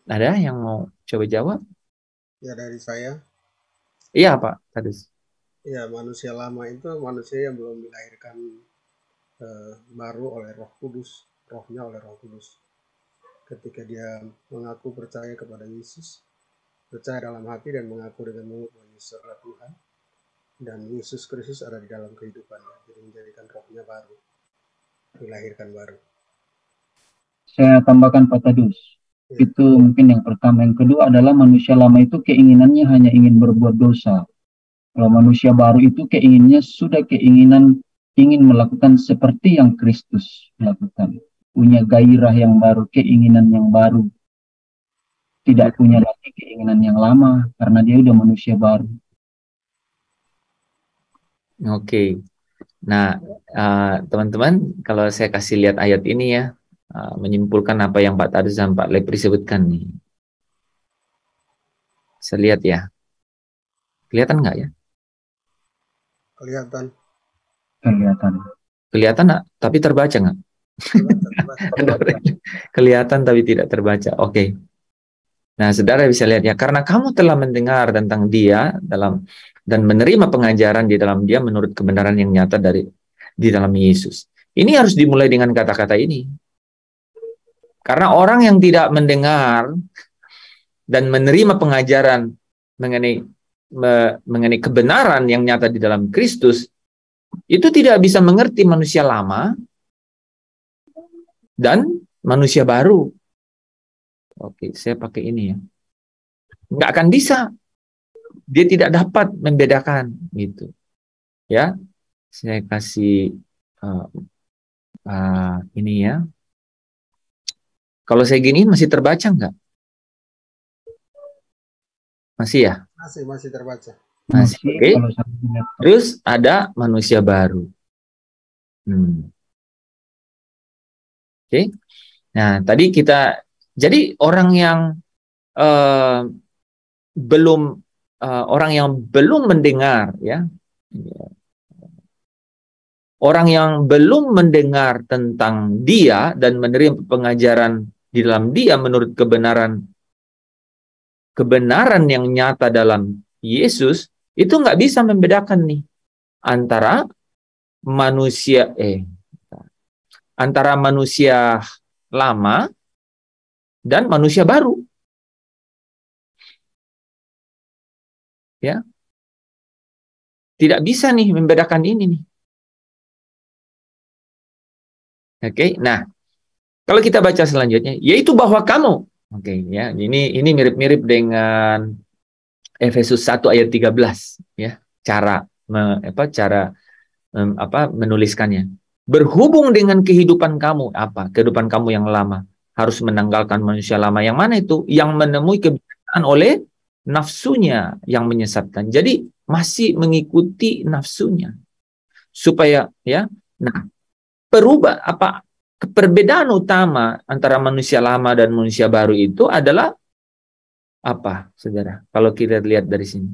Ada yang mau coba jawab? Ya, dari saya. Iya Pak Kadus. Ya, manusia lama itu manusia yang belum dilahirkan baru oleh Roh Kudus, rohnya oleh Roh Kudus. Ketika dia mengaku percaya kepada Yesus, percaya dalam hati dan mengaku dengan mulut bahwa Yesus adalah Tuhan, dan Yesus Kristus ada di dalam kehidupannya, jadi menjadikan rohnya baru, dilahirkan baru. Saya tambahkan Pak Tadus. Itu mungkin yang pertama. Yang kedua adalah manusia lama itu keinginannya hanya ingin berbuat dosa. Kalau manusia baru itu keinginan ingin melakukan seperti yang Kristus lakukan. Punya gairah yang baru, keinginan yang baru. Tidak punya lagi keinginan yang lama karena dia udah manusia baru. Oke. Nah, teman-teman, kalau saya kasih lihat ayat ini ya, menyimpulkan apa yang Pak Tadus dan Pak Lepri sebutkan nih. Saya lihat ya. Kelihatan nggak ya? Kelihatan. Kelihatan nggak? Tapi terbaca nggak? Kelihatan tapi tidak terbaca. Oke. Nah, saudara bisa lihat ya, karena kamu telah mendengar tentang dia dan menerima pengajaran di dalam dia menurut kebenaran yang nyata di dalam Yesus. Ini harus dimulai dengan kata-kata ini. Karena orang yang tidak mendengar dan menerima pengajaran mengenai kebenaran yang nyata di dalam Kristus, itu tidak bisa mengerti manusia lama dan manusia baru. Oke, saya pakai ini ya. Nggak akan bisa. Dia tidak dapat membedakan gitu. Ya, saya kasih ini ya. Kalau saya gini masih terbaca nggak? Masih ya? Masih terbaca. Masih. Oke. Terus ada manusia baru. Oke. Nah, tadi jadi orang yang belum mendengar ya. Orang yang belum mendengar tentang dia dan menerima pengajaran di dalam dia menurut kebenaran yang nyata dalam Yesus, itu nggak bisa membedakan nih antara manusia lama dan manusia baru. Ya. Tidak bisa nih membedakan ini nih. Oke, nah kalau kita baca selanjutnya, yaitu bahwa kamu, ya, ini mirip-mirip dengan Efesus 1 ayat 13, ya, cara menuliskannya. berhubung dengan kehidupan kamu, apa? Kehidupan kamu yang lama. Harus menanggalkan manusia lama. Yang mana itu? Yang menemui kebiasaan oleh nafsunya yang menyesatkan. Jadi masih mengikuti nafsunya. Supaya, ya. Nah, perbedaan utama antara manusia lama dan manusia baru itu adalah apa, saudara? Kalau kita lihat dari sini.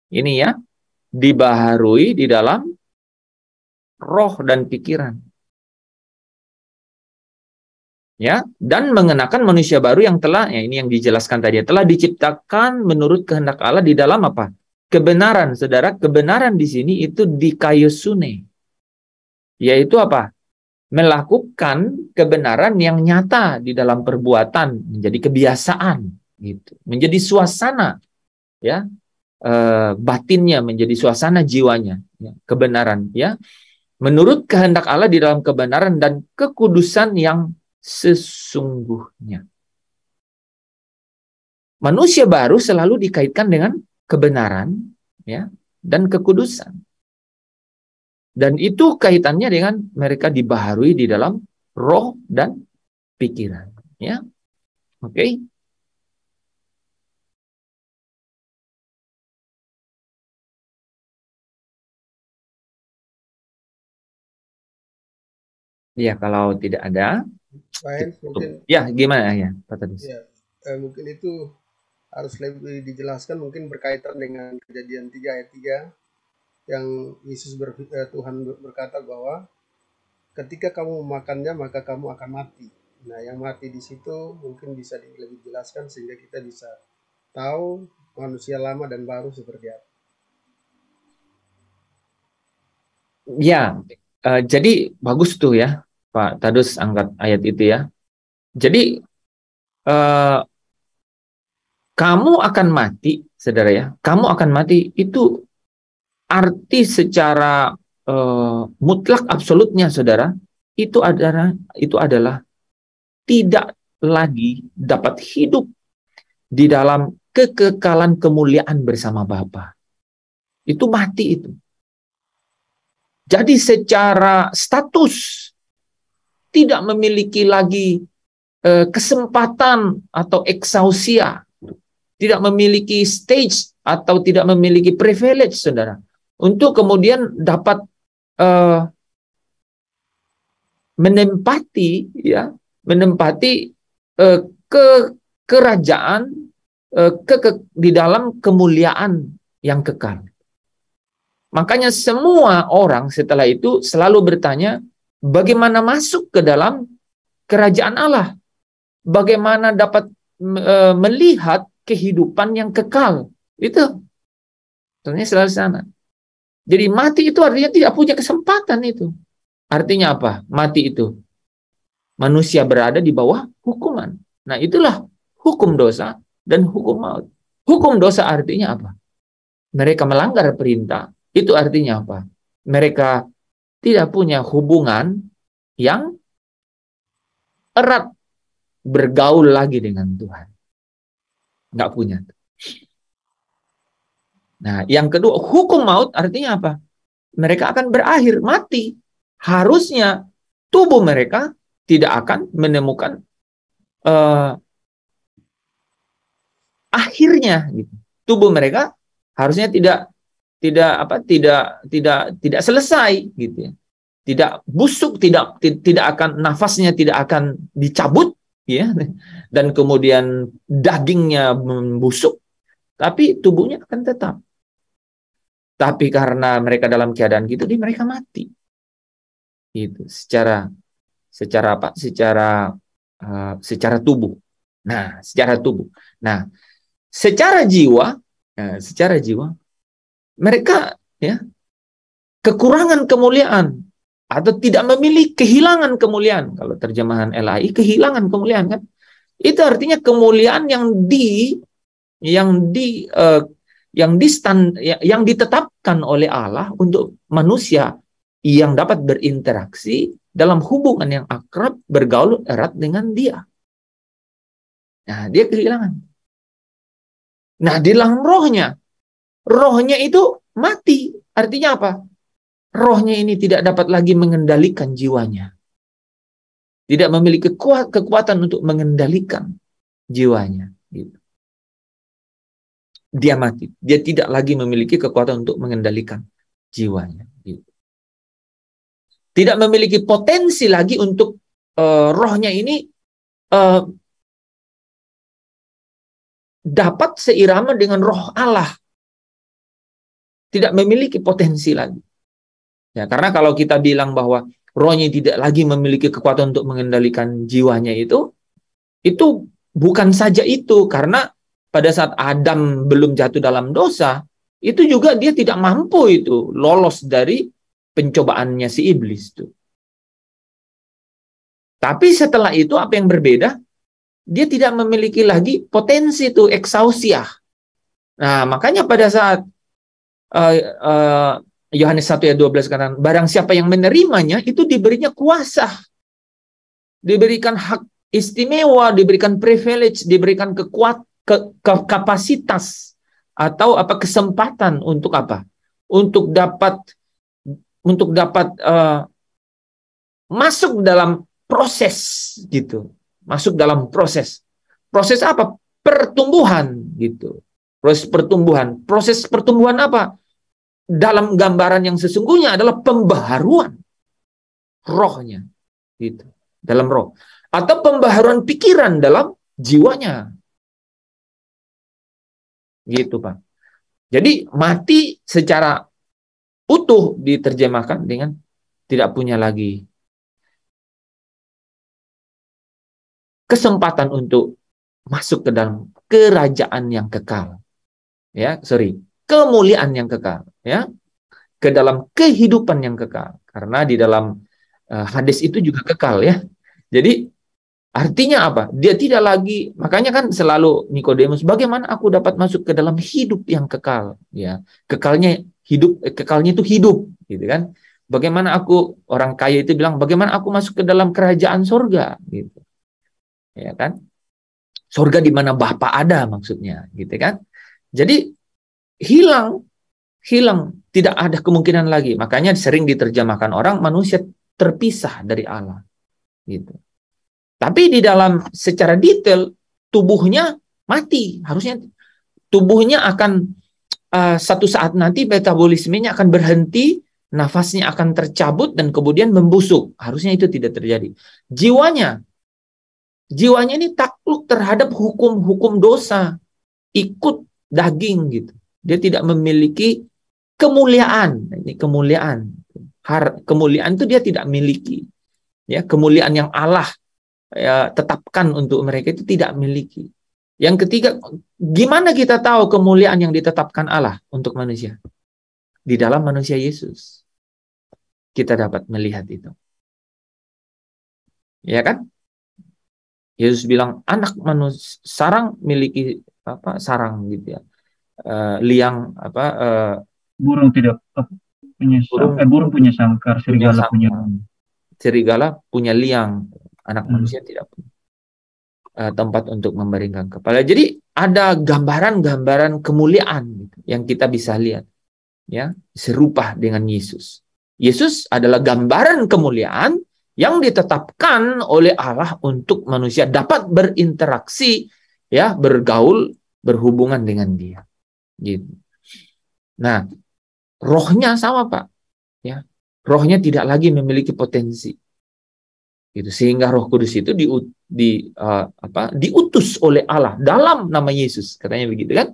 Ini ya, dibaharui di dalam roh dan pikiran. Ya, dan mengenakan manusia baru yang telah, ya ini yang dijelaskan tadi, telah diciptakan menurut kehendak Allah di dalam apa? Kebenaran, saudara. Kebenaran di sini itu dikaiosune. Yaitu apa? Melakukan kebenaran yang nyata di dalam perbuatan, menjadi kebiasaan, gitu. Menjadi suasana, ya, batinnya, menjadi suasana jiwanya, ya, kebenaran, ya. Menurut kehendak Allah di dalam kebenaran dan kekudusan yang sesungguhnya. Manusia baru selalu dikaitkan dengan kebenaran, ya, dan kekudusan. Dan itu kaitannya dengan mereka dibaharui di dalam roh dan pikiran, ya. Oke. Ya, kalau tidak ada, mungkin ya gimana ya, Pak Tadus? Ya, mungkin itu harus lebih dijelaskan, mungkin berkaitan dengan Kejadian 3 ayat 3 yang Yesus Tuhan berkata bahwa ketika kamu memakannya maka kamu akan mati. Nah, yang mati di situ mungkin bisa lebih dijelaskan sehingga kita bisa tahu manusia lama dan baru seperti apa. Ya, jadi bagus tuh ya, Pak Tadus angkat ayat itu ya. Jadi kamu akan mati, saudara ya. Kamu akan mati itu arti secara mutlak absolutnya, saudara. Itu adalah tidak lagi dapat hidup di dalam kekekalan kemuliaan bersama Bapa. Itu mati itu. Jadi secara status tidak memiliki lagi kesempatan atau eksausia, tidak memiliki stage atau tidak memiliki privilege, saudara, untuk kemudian dapat menempati kerajaan di dalam kemuliaan yang kekal. Makanya semua orang setelah itu selalu bertanya, bagaimana masuk ke dalam kerajaan Allah? Bagaimana dapat melihat kehidupan yang kekal? Itu ternyata selalu sana. Jadi mati itu artinya tidak punya kesempatan itu. Artinya apa? Mati itu manusia berada di bawah hukuman. Nah, itulah hukum dosa dan hukum maut. Hukum dosa artinya apa? Mereka melanggar perintah. Itu artinya apa? Mereka tidak punya hubungan yang erat bergaul lagi dengan Tuhan. Nggak punya. Nah, yang kedua, hukum maut artinya apa? Mereka akan berakhir mati. Harusnya tubuh mereka tidak akan menemukan akhirnya. Gitu. Tubuh mereka harusnya tidak selesai, gitu ya. Tidak busuk, tidak akan, nafasnya tidak akan dicabut, ya, dan kemudian dagingnya membusuk, tapi tubuhnya akan tetap. Tapi karena mereka dalam keadaan gitu, mereka mati. Itu secara apa? Secara tubuh. Nah, secara tubuh. Nah, secara jiwa mereka, ya, kekurangan kemuliaan atau tidak memiliki, kehilangan kemuliaan. Kalau terjemahan LAI, kehilangan kemuliaan, kan? Itu artinya kemuliaan yang ditetapkan oleh Allah untuk manusia yang dapat berinteraksi dalam hubungan yang akrab, bergaul erat dengan Dia. Nah, dia kehilangan. Nah, di dalam rohnya itu mati. Artinya apa? Rohnya ini tidak dapat lagi mengendalikan jiwanya. Tidak memiliki kekuatan untuk mengendalikan jiwanya. Gitu. Dia mati. Dia tidak lagi memiliki kekuatan untuk mengendalikan jiwanya. Gitu. Tidak memiliki potensi lagi untuk rohnya ini dapat seirama dengan roh Allah. Tidak memiliki potensi lagi. Ya, karena kalau kita bilang bahwa rohnya tidak lagi memiliki kekuatan untuk mengendalikan jiwanya itu bukan saja itu, karena pada saat Adam belum jatuh dalam dosa, itu juga dia tidak mampu itu lolos dari pencobaannya si iblis itu. Tapi setelah itu apa yang berbeda? Dia tidak memiliki lagi potensi itu, exousia. Nah, makanya pada saat Yohanes 1 ayat 12 katakan, barang siapa yang menerimanya itu diberinya kuasa, diberikan hak istimewa, diberikan privilege, diberikan kapasitas atau kesempatan untuk apa? Untuk dapat masuk dalam proses gitu. Masuk dalam proses. Proses apa? Pertumbuhan gitu. Proses pertumbuhan. Proses pertumbuhan apa? Dalam gambaran yang sesungguhnya adalah pembaharuan rohnya gitu. Dalam roh. Atau pembaharuan pikiran dalam jiwanya. Gitu, Pak. Jadi mati secara utuh diterjemahkan dengan tidak punya lagi kesempatan untuk masuk ke dalam kerajaan yang kekal. Ya, kemuliaan yang kekal, ya. Ke dalam kehidupan yang kekal. Karena di dalam hadis itu juga kekal, ya. Jadi artinya apa? Dia tidak lagi, makanya kan selalu Nikodemus, bagaimana aku dapat masuk ke dalam hidup yang kekal, ya. Kekalnya itu hidup, gitu kan. Bagaimana orang kaya itu bilang, bagaimana aku masuk ke dalam kerajaan surga, gitu. Ya kan? Surga di mana Bapa ada maksudnya, gitu kan? Jadi hilang, tidak ada kemungkinan lagi. Makanya sering diterjemahkan orang manusia terpisah dari Allah, gitu. Tapi di dalam secara detail tubuhnya mati, harusnya tubuhnya akan satu saat nanti metabolismenya akan berhenti, nafasnya akan tercabut dan kemudian membusuk. Harusnya itu tidak terjadi. Jiwanya ini takluk terhadap hukum-hukum dosa, ikut daging gitu. Dia tidak memiliki kemuliaan. Ini kemuliaan. Kemuliaan itu dia tidak miliki. Ya, kemuliaan yang Allah tetapkan untuk mereka itu tidak miliki. Yang ketiga, gimana kita tahu kemuliaan yang ditetapkan Allah untuk manusia? Di dalam manusia Yesus. Kita dapat melihat itu. Ya kan? Yesus bilang anak manusia sarang miliki sarang gitu ya. Liang burung tidak punya burung punya sangkar, serigala punya liang, anak manusia tidak punya tempat untuk membaringkan kepala. Jadi ada gambaran-gambaran kemuliaan gitu, yang kita bisa lihat, ya, serupa dengan Yesus. Yesus adalah gambaran kemuliaan yang ditetapkan oleh Allah untuk manusia dapat berinteraksi, ya, bergaul, berhubungan dengan Dia. Gitu. Nah, rohnya sama, Pak. Ya, rohnya tidak lagi memiliki potensi. Gitu. Sehingga Roh Kudus itu diutus oleh Allah dalam nama Yesus, katanya begitu kan?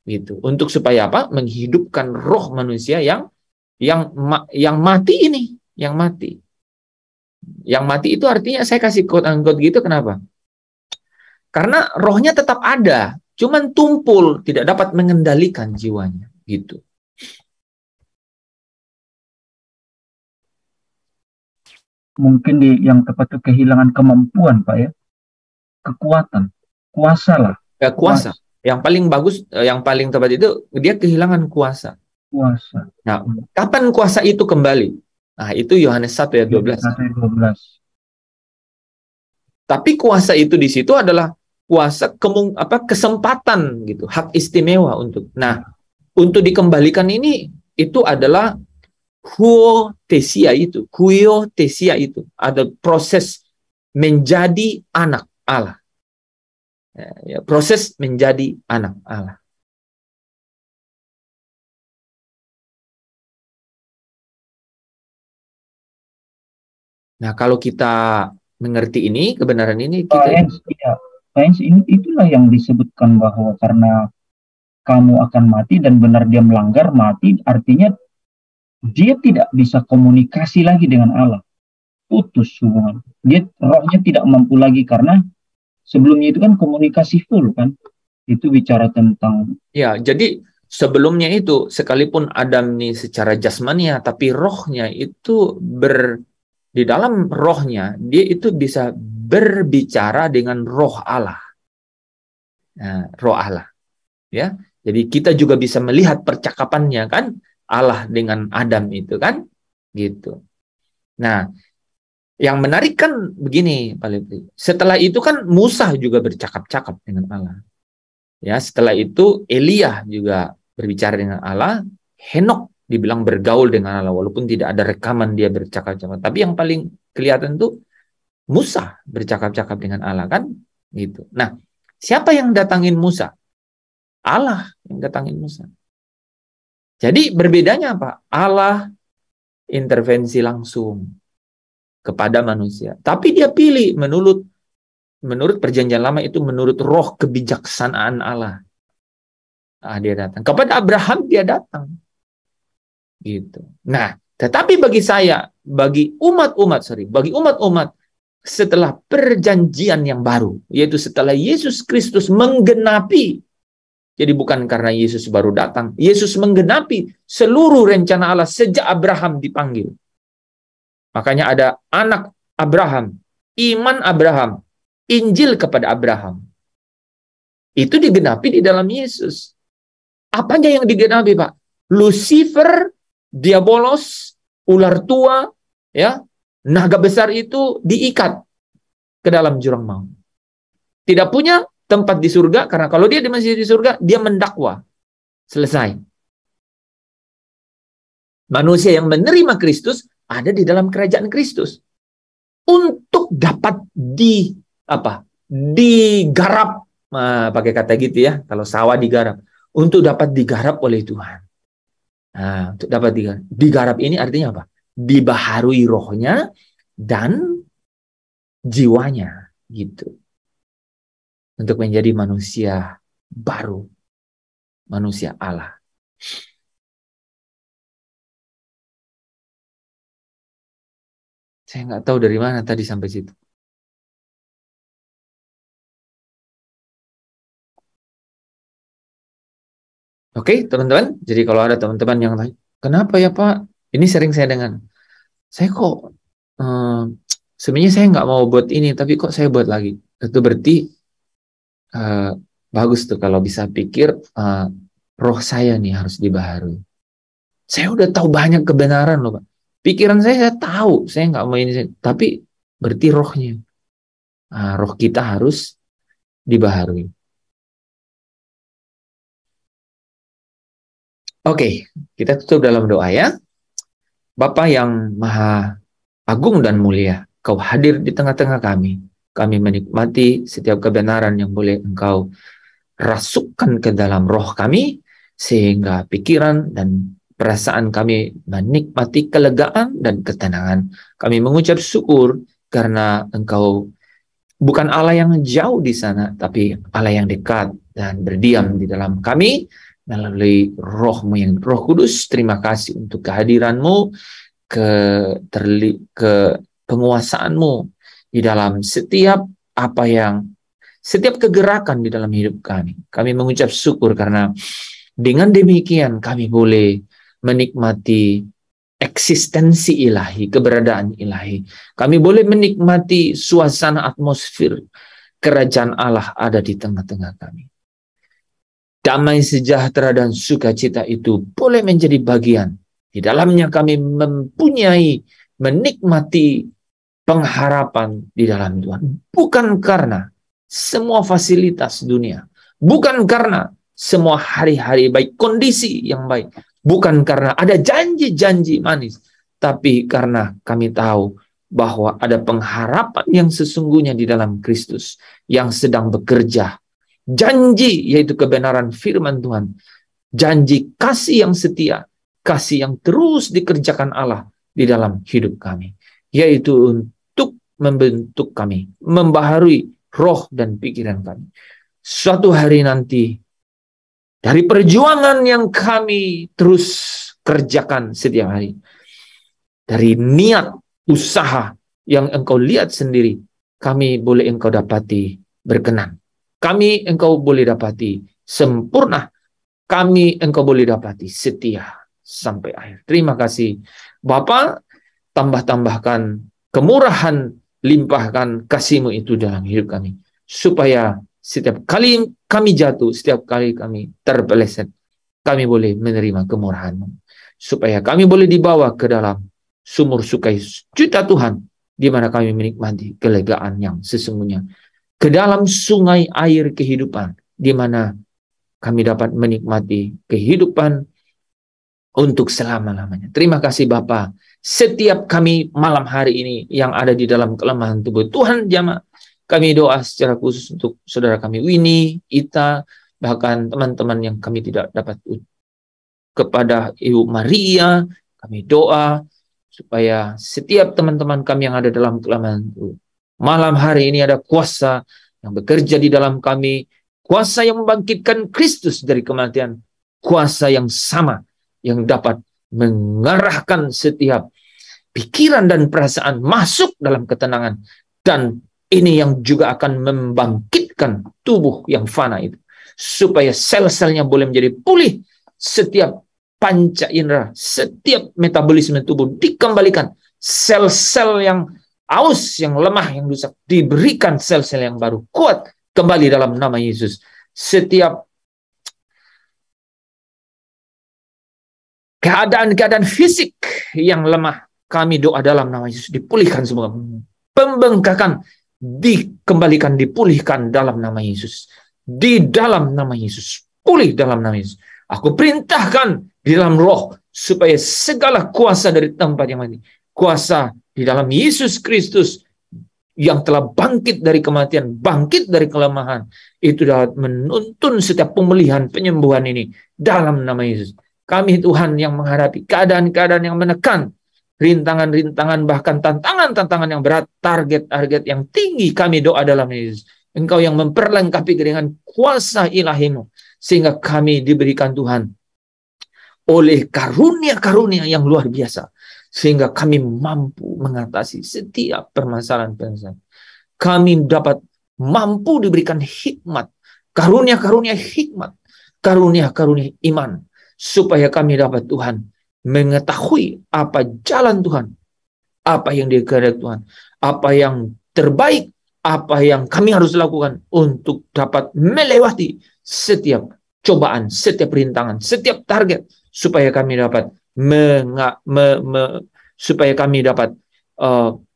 Gitu. Untuk supaya apa? Menghidupkan roh manusia yang mati ini, yang mati. Yang mati itu artinya saya kasih quote-unquote gitu, kenapa? Karena rohnya tetap ada, cuman tumpul, tidak dapat mengendalikan jiwanya, gitu. Mungkin yang tepat itu kehilangan kemampuan, Pak, ya. Kekuatan, kuasa lah. Ya, kuasa. Yang paling bagus, yang paling tepat itu dia kehilangan kuasa. Kuasa. Nah, kapan kuasa itu kembali? Nah, itu Yohanes 1 ayat 12. Tapi kuasa itu di situ adalah kuasa kesempatan gitu, hak istimewa untuk. Nah, untuk dikembalikan ini itu adalah huiothesia itu ada proses menjadi anak Allah. Ya, proses menjadi anak Allah. Nah, kalau kita mengerti ini, kebenaran ini, kita itulah yang disebutkan bahwa karena kamu akan mati dan benar dia melanggar mati, artinya dia tidak bisa komunikasi lagi dengan Allah. Putus hubungan. Rohnya tidak mampu lagi karena sebelumnya itu kan komunikasi full kan. Itu bicara tentang. Ya, jadi sebelumnya itu sekalipun Adam ini secara jasmania, tapi rohnya itu di dalam rohnya dia itu bisa berbicara dengan roh Allah. Nah, roh Allah. Ya. Jadi kita juga bisa melihat percakapannya kan Allah dengan Adam itu kan gitu. Nah, yang menarik kan begini Pak Lepri. Setelah itu kan Musa juga bercakap-cakap dengan Allah. Ya, setelah itu Elia juga berbicara dengan Allah, Henok dibilang bergaul dengan Allah walaupun tidak ada rekaman dia bercakap-cakap. Tapi yang paling kelihatan tuh Musa bercakap-cakap dengan Allah kan gitu. Nah, siapa yang datangin Musa? Allah yang datangin Musa. Jadi berbedanya apa? Allah intervensi langsung kepada manusia. Tapi dia pilih menurut perjanjian lama itu menurut roh kebijaksanaan Allah. Dia datang. Kepada Abraham dia datang. Gitu. Nah, tetapi bagi umat-umat setelah perjanjian yang baru, yaitu setelah Yesus Kristus menggenapi. Jadi bukan karena Yesus baru datang, Yesus menggenapi seluruh rencana Allah sejak Abraham dipanggil. Makanya ada anak Abraham, iman Abraham, Injil kepada Abraham. Itu digenapi di dalam Yesus. Apanya yang digenapi, Pak? Lucifer, Diabolos, ular tua, ya, naga besar itu diikat ke dalam jurang maut. Tidak punya tempat di surga, karena kalau dia masih di surga, dia mendakwa. Selesai. Manusia yang menerima Kristus ada di dalam kerajaan Kristus. Untuk dapat digarap, pakai kata gitu ya, kalau sawah digarap, untuk dapat digarap oleh Tuhan. Nah, untuk dapat digarap ini artinya apa? Dibaharui rohnya dan jiwanya gitu. Untuk menjadi manusia baru. Manusia Allah. Saya nggak tahu dari mana tadi sampai situ. Oke, teman-teman. Jadi kalau ada teman-teman yang tanya, kenapa ya Pak? Ini sering saya dengar. Saya kok sebenarnya saya nggak mau buat ini, tapi kok saya buat lagi. Itu berarti bagus tuh kalau bisa pikir roh saya nih harus dibaharui. Saya udah tahu banyak kebenaran loh Pak. Pikiran saya tahu, saya nggak mau ini, tapi berarti rohnya, roh kita harus dibaharui. Oke, kita tutup dalam doa ya. Bapa yang maha agung dan mulia, Kau hadir di tengah-tengah kami. Kami menikmati setiap kebenaran yang boleh Engkau rasukkan ke dalam roh kami, sehingga pikiran dan perasaan kami menikmati kelegaan dan ketenangan. Kami mengucap syukur karena Engkau bukan Allah yang jauh di sana, tapi Allah yang dekat dan berdiam di dalam kami melalui Roh-Mu yang Roh Kudus. Terima kasih untuk kehadiran-Mu, ke penguasaan-Mu di dalam setiap kegerakan di dalam hidup kami. Kami mengucap syukur karena dengan demikian kami boleh menikmati eksistensi ilahi, keberadaan ilahi. Kami boleh menikmati suasana atmosfer kerajaan Allah ada di tengah-tengah kami. Damai sejahtera dan sukacita itu boleh menjadi bagian. Di dalamnya kami menikmati pengharapan di dalam Tuhan. Bukan karena semua fasilitas dunia. Bukan karena semua hari-hari baik, kondisi yang baik. Bukan karena ada janji-janji manis, tapi karena kami tahu bahwa ada pengharapan yang sesungguhnya di dalam Kristus yang sedang bekerja. Janji yaitu kebenaran firman Tuhan. Janji kasih yang setia, kasih yang terus dikerjakan Allah di dalam hidup kami. Yaitu untuk membentuk kami, membaharui roh dan pikiran kami. Suatu hari nanti, dari perjuangan yang kami terus kerjakan setiap hari, dari niat usaha yang engkau lihat sendiri, kami boleh engkau dapati berkenan. Kami engkau boleh dapati sempurna. Kami engkau boleh dapati setia sampai akhir. Terima kasih Bapa, tambah-tambahkan kemurahan, limpahkan kasih-Mu itu dalam hidup kami. Supaya setiap kali kami jatuh, setiap kali kami terpeleset, kami boleh menerima kemurahan-Mu. Supaya kami boleh dibawa ke dalam sumur sukacita Tuhan, di mana kami menikmati kelegaan yang sesungguhnya. Ke dalam sungai air kehidupan, di mana kami dapat menikmati kehidupan untuk selama-lamanya. Terima kasih Bapa. Setiap kami malam hari ini yang ada di dalam kelemahan tubuh Tuhan jamaah, kami doa secara khusus untuk saudara kami Winnie, Ita, bahkan teman-teman yang kami tidak dapat, kepada Ibu Maria, kami doa supaya setiap teman-teman kami yang ada dalam kelemahan itu, malam hari ini ada kuasa yang bekerja di dalam kami, kuasa yang membangkitkan Kristus dari kematian, kuasa yang sama yang dapat mengarahkan setiap pikiran dan perasaan masuk dalam ketenangan, dan ini yang juga akan membangkitkan tubuh yang fana itu, supaya sel-selnya boleh menjadi pulih, setiap panca indera, setiap metabolisme tubuh dikembalikan, sel-sel yang aus, yang lemah, yang rusak, diberikan sel-sel yang baru, kuat kembali dalam nama Yesus. Setiap keadaan-keadaan fisik yang lemah, kami doa dalam nama Yesus dipulihkan semua. Pembengkakan dikembalikan, dipulihkan dalam nama Yesus. Di dalam nama Yesus, pulih dalam nama Yesus. Aku perintahkan di dalam roh, supaya segala kuasa dari tempat yang mati, kuasa di dalam Yesus Kristus yang telah bangkit dari kematian, bangkit dari kelemahan, itu dapat menuntun setiap pemulihan, penyembuhan ini dalam nama Yesus. Kami Tuhan yang menghadapi keadaan-keadaan yang menekan, rintangan-rintangan, bahkan tantangan-tantangan yang berat, target-target yang tinggi, kami doa dalam Yesus. Engkau yang memperlengkapi dengan kuasa ilahi-Mu, sehingga kami diberikan Tuhan oleh karunia-karunia yang luar biasa, sehingga kami mampu mengatasi setiap permasalahan-permasalahan. Kami dapat mampu diberikan hikmat, karunia-karunia hikmat, karunia-karunia iman, supaya kami dapat Tuhan mengetahui apa jalan Tuhan, apa yang dikehendaki Tuhan, apa yang terbaik, apa yang kami harus lakukan untuk dapat melewati setiap cobaan, setiap rintangan, setiap target, supaya kami dapat supaya kami dapat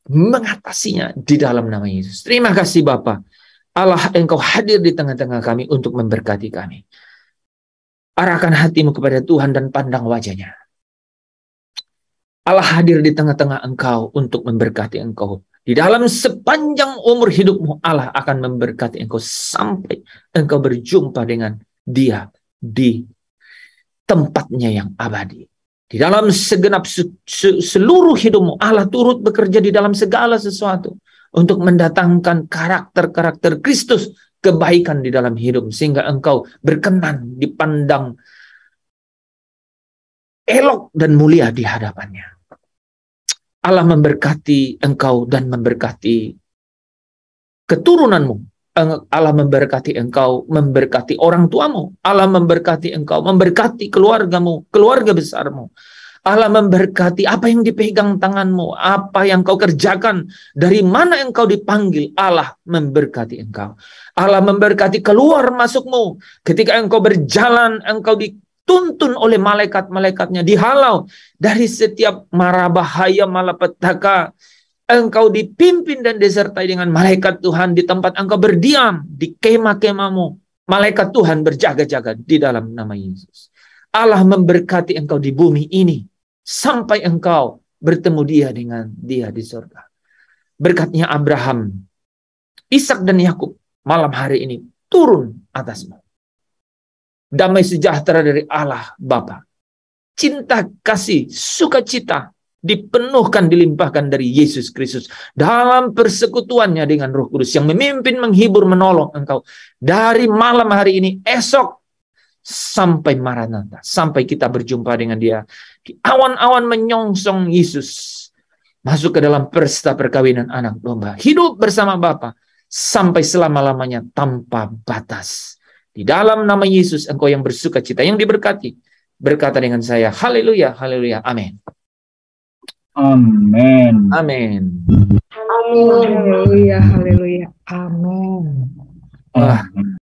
mengatasinya di dalam nama Yesus. Terima kasih Bapa. Allah, Engkau hadir di tengah-tengah kami untuk memberkati kami. Arahkan hatimu kepada Tuhan dan pandang wajah-Nya. Allah hadir di tengah-tengah engkau untuk memberkati engkau. Di dalam sepanjang umur hidupmu, Allah akan memberkati engkau sampai engkau berjumpa dengan Dia di tempatnya yang abadi. Di dalam segenap seluruh hidupmu, Allah turut bekerja di dalam segala sesuatu untuk mendatangkan karakter-karakter Kristus, kebaikan di dalam hidup, sehingga engkau berkenan dipandang elok dan mulia di hadapannya. Allah memberkati engkau dan memberkati keturunanmu. Allah memberkati engkau, memberkati orang tuamu. Allah memberkati engkau, memberkati keluargamu, keluarga besarmu. Allah memberkati apa yang dipegang tanganmu, apa yang kau kerjakan, dari mana engkau dipanggil. Allah memberkati engkau. Allah memberkati keluar masukmu. Ketika engkau berjalan, engkau dituntun oleh malaikat-malaikatnya, dihalau dari setiap mara bahaya, malapetaka. Engkau dipimpin dan disertai dengan malaikat Tuhan di tempat engkau berdiam, di kemah-kemahmu. Malaikat Tuhan berjaga-jaga di dalam nama Yesus. Allah memberkati engkau di bumi ini sampai engkau bertemu dia dengan dia di surga. Berkatnya Abraham, Ishak dan Yakub malam hari ini turun atasmu. Damai sejahtera dari Allah Bapa, cinta, kasih, sukacita dipenuhkan, dilimpahkan dari Yesus Kristus dalam persekutuannya dengan Roh Kudus yang memimpin, menghibur, menolong engkau dari malam hari ini, esok sampai Maranatha, sampai kita berjumpa dengan dia di awan-awan menyongsong Yesus masuk ke dalam pesta perkawinan anak domba, hidup bersama Bapa sampai selama-lamanya tanpa batas. Di dalam nama Yesus, engkau yang bersukacita, yang diberkati, berkata dengan saya, haleluya, haleluya, amin. Amin. Amin. Haleluya, haleluya, amin. Wah,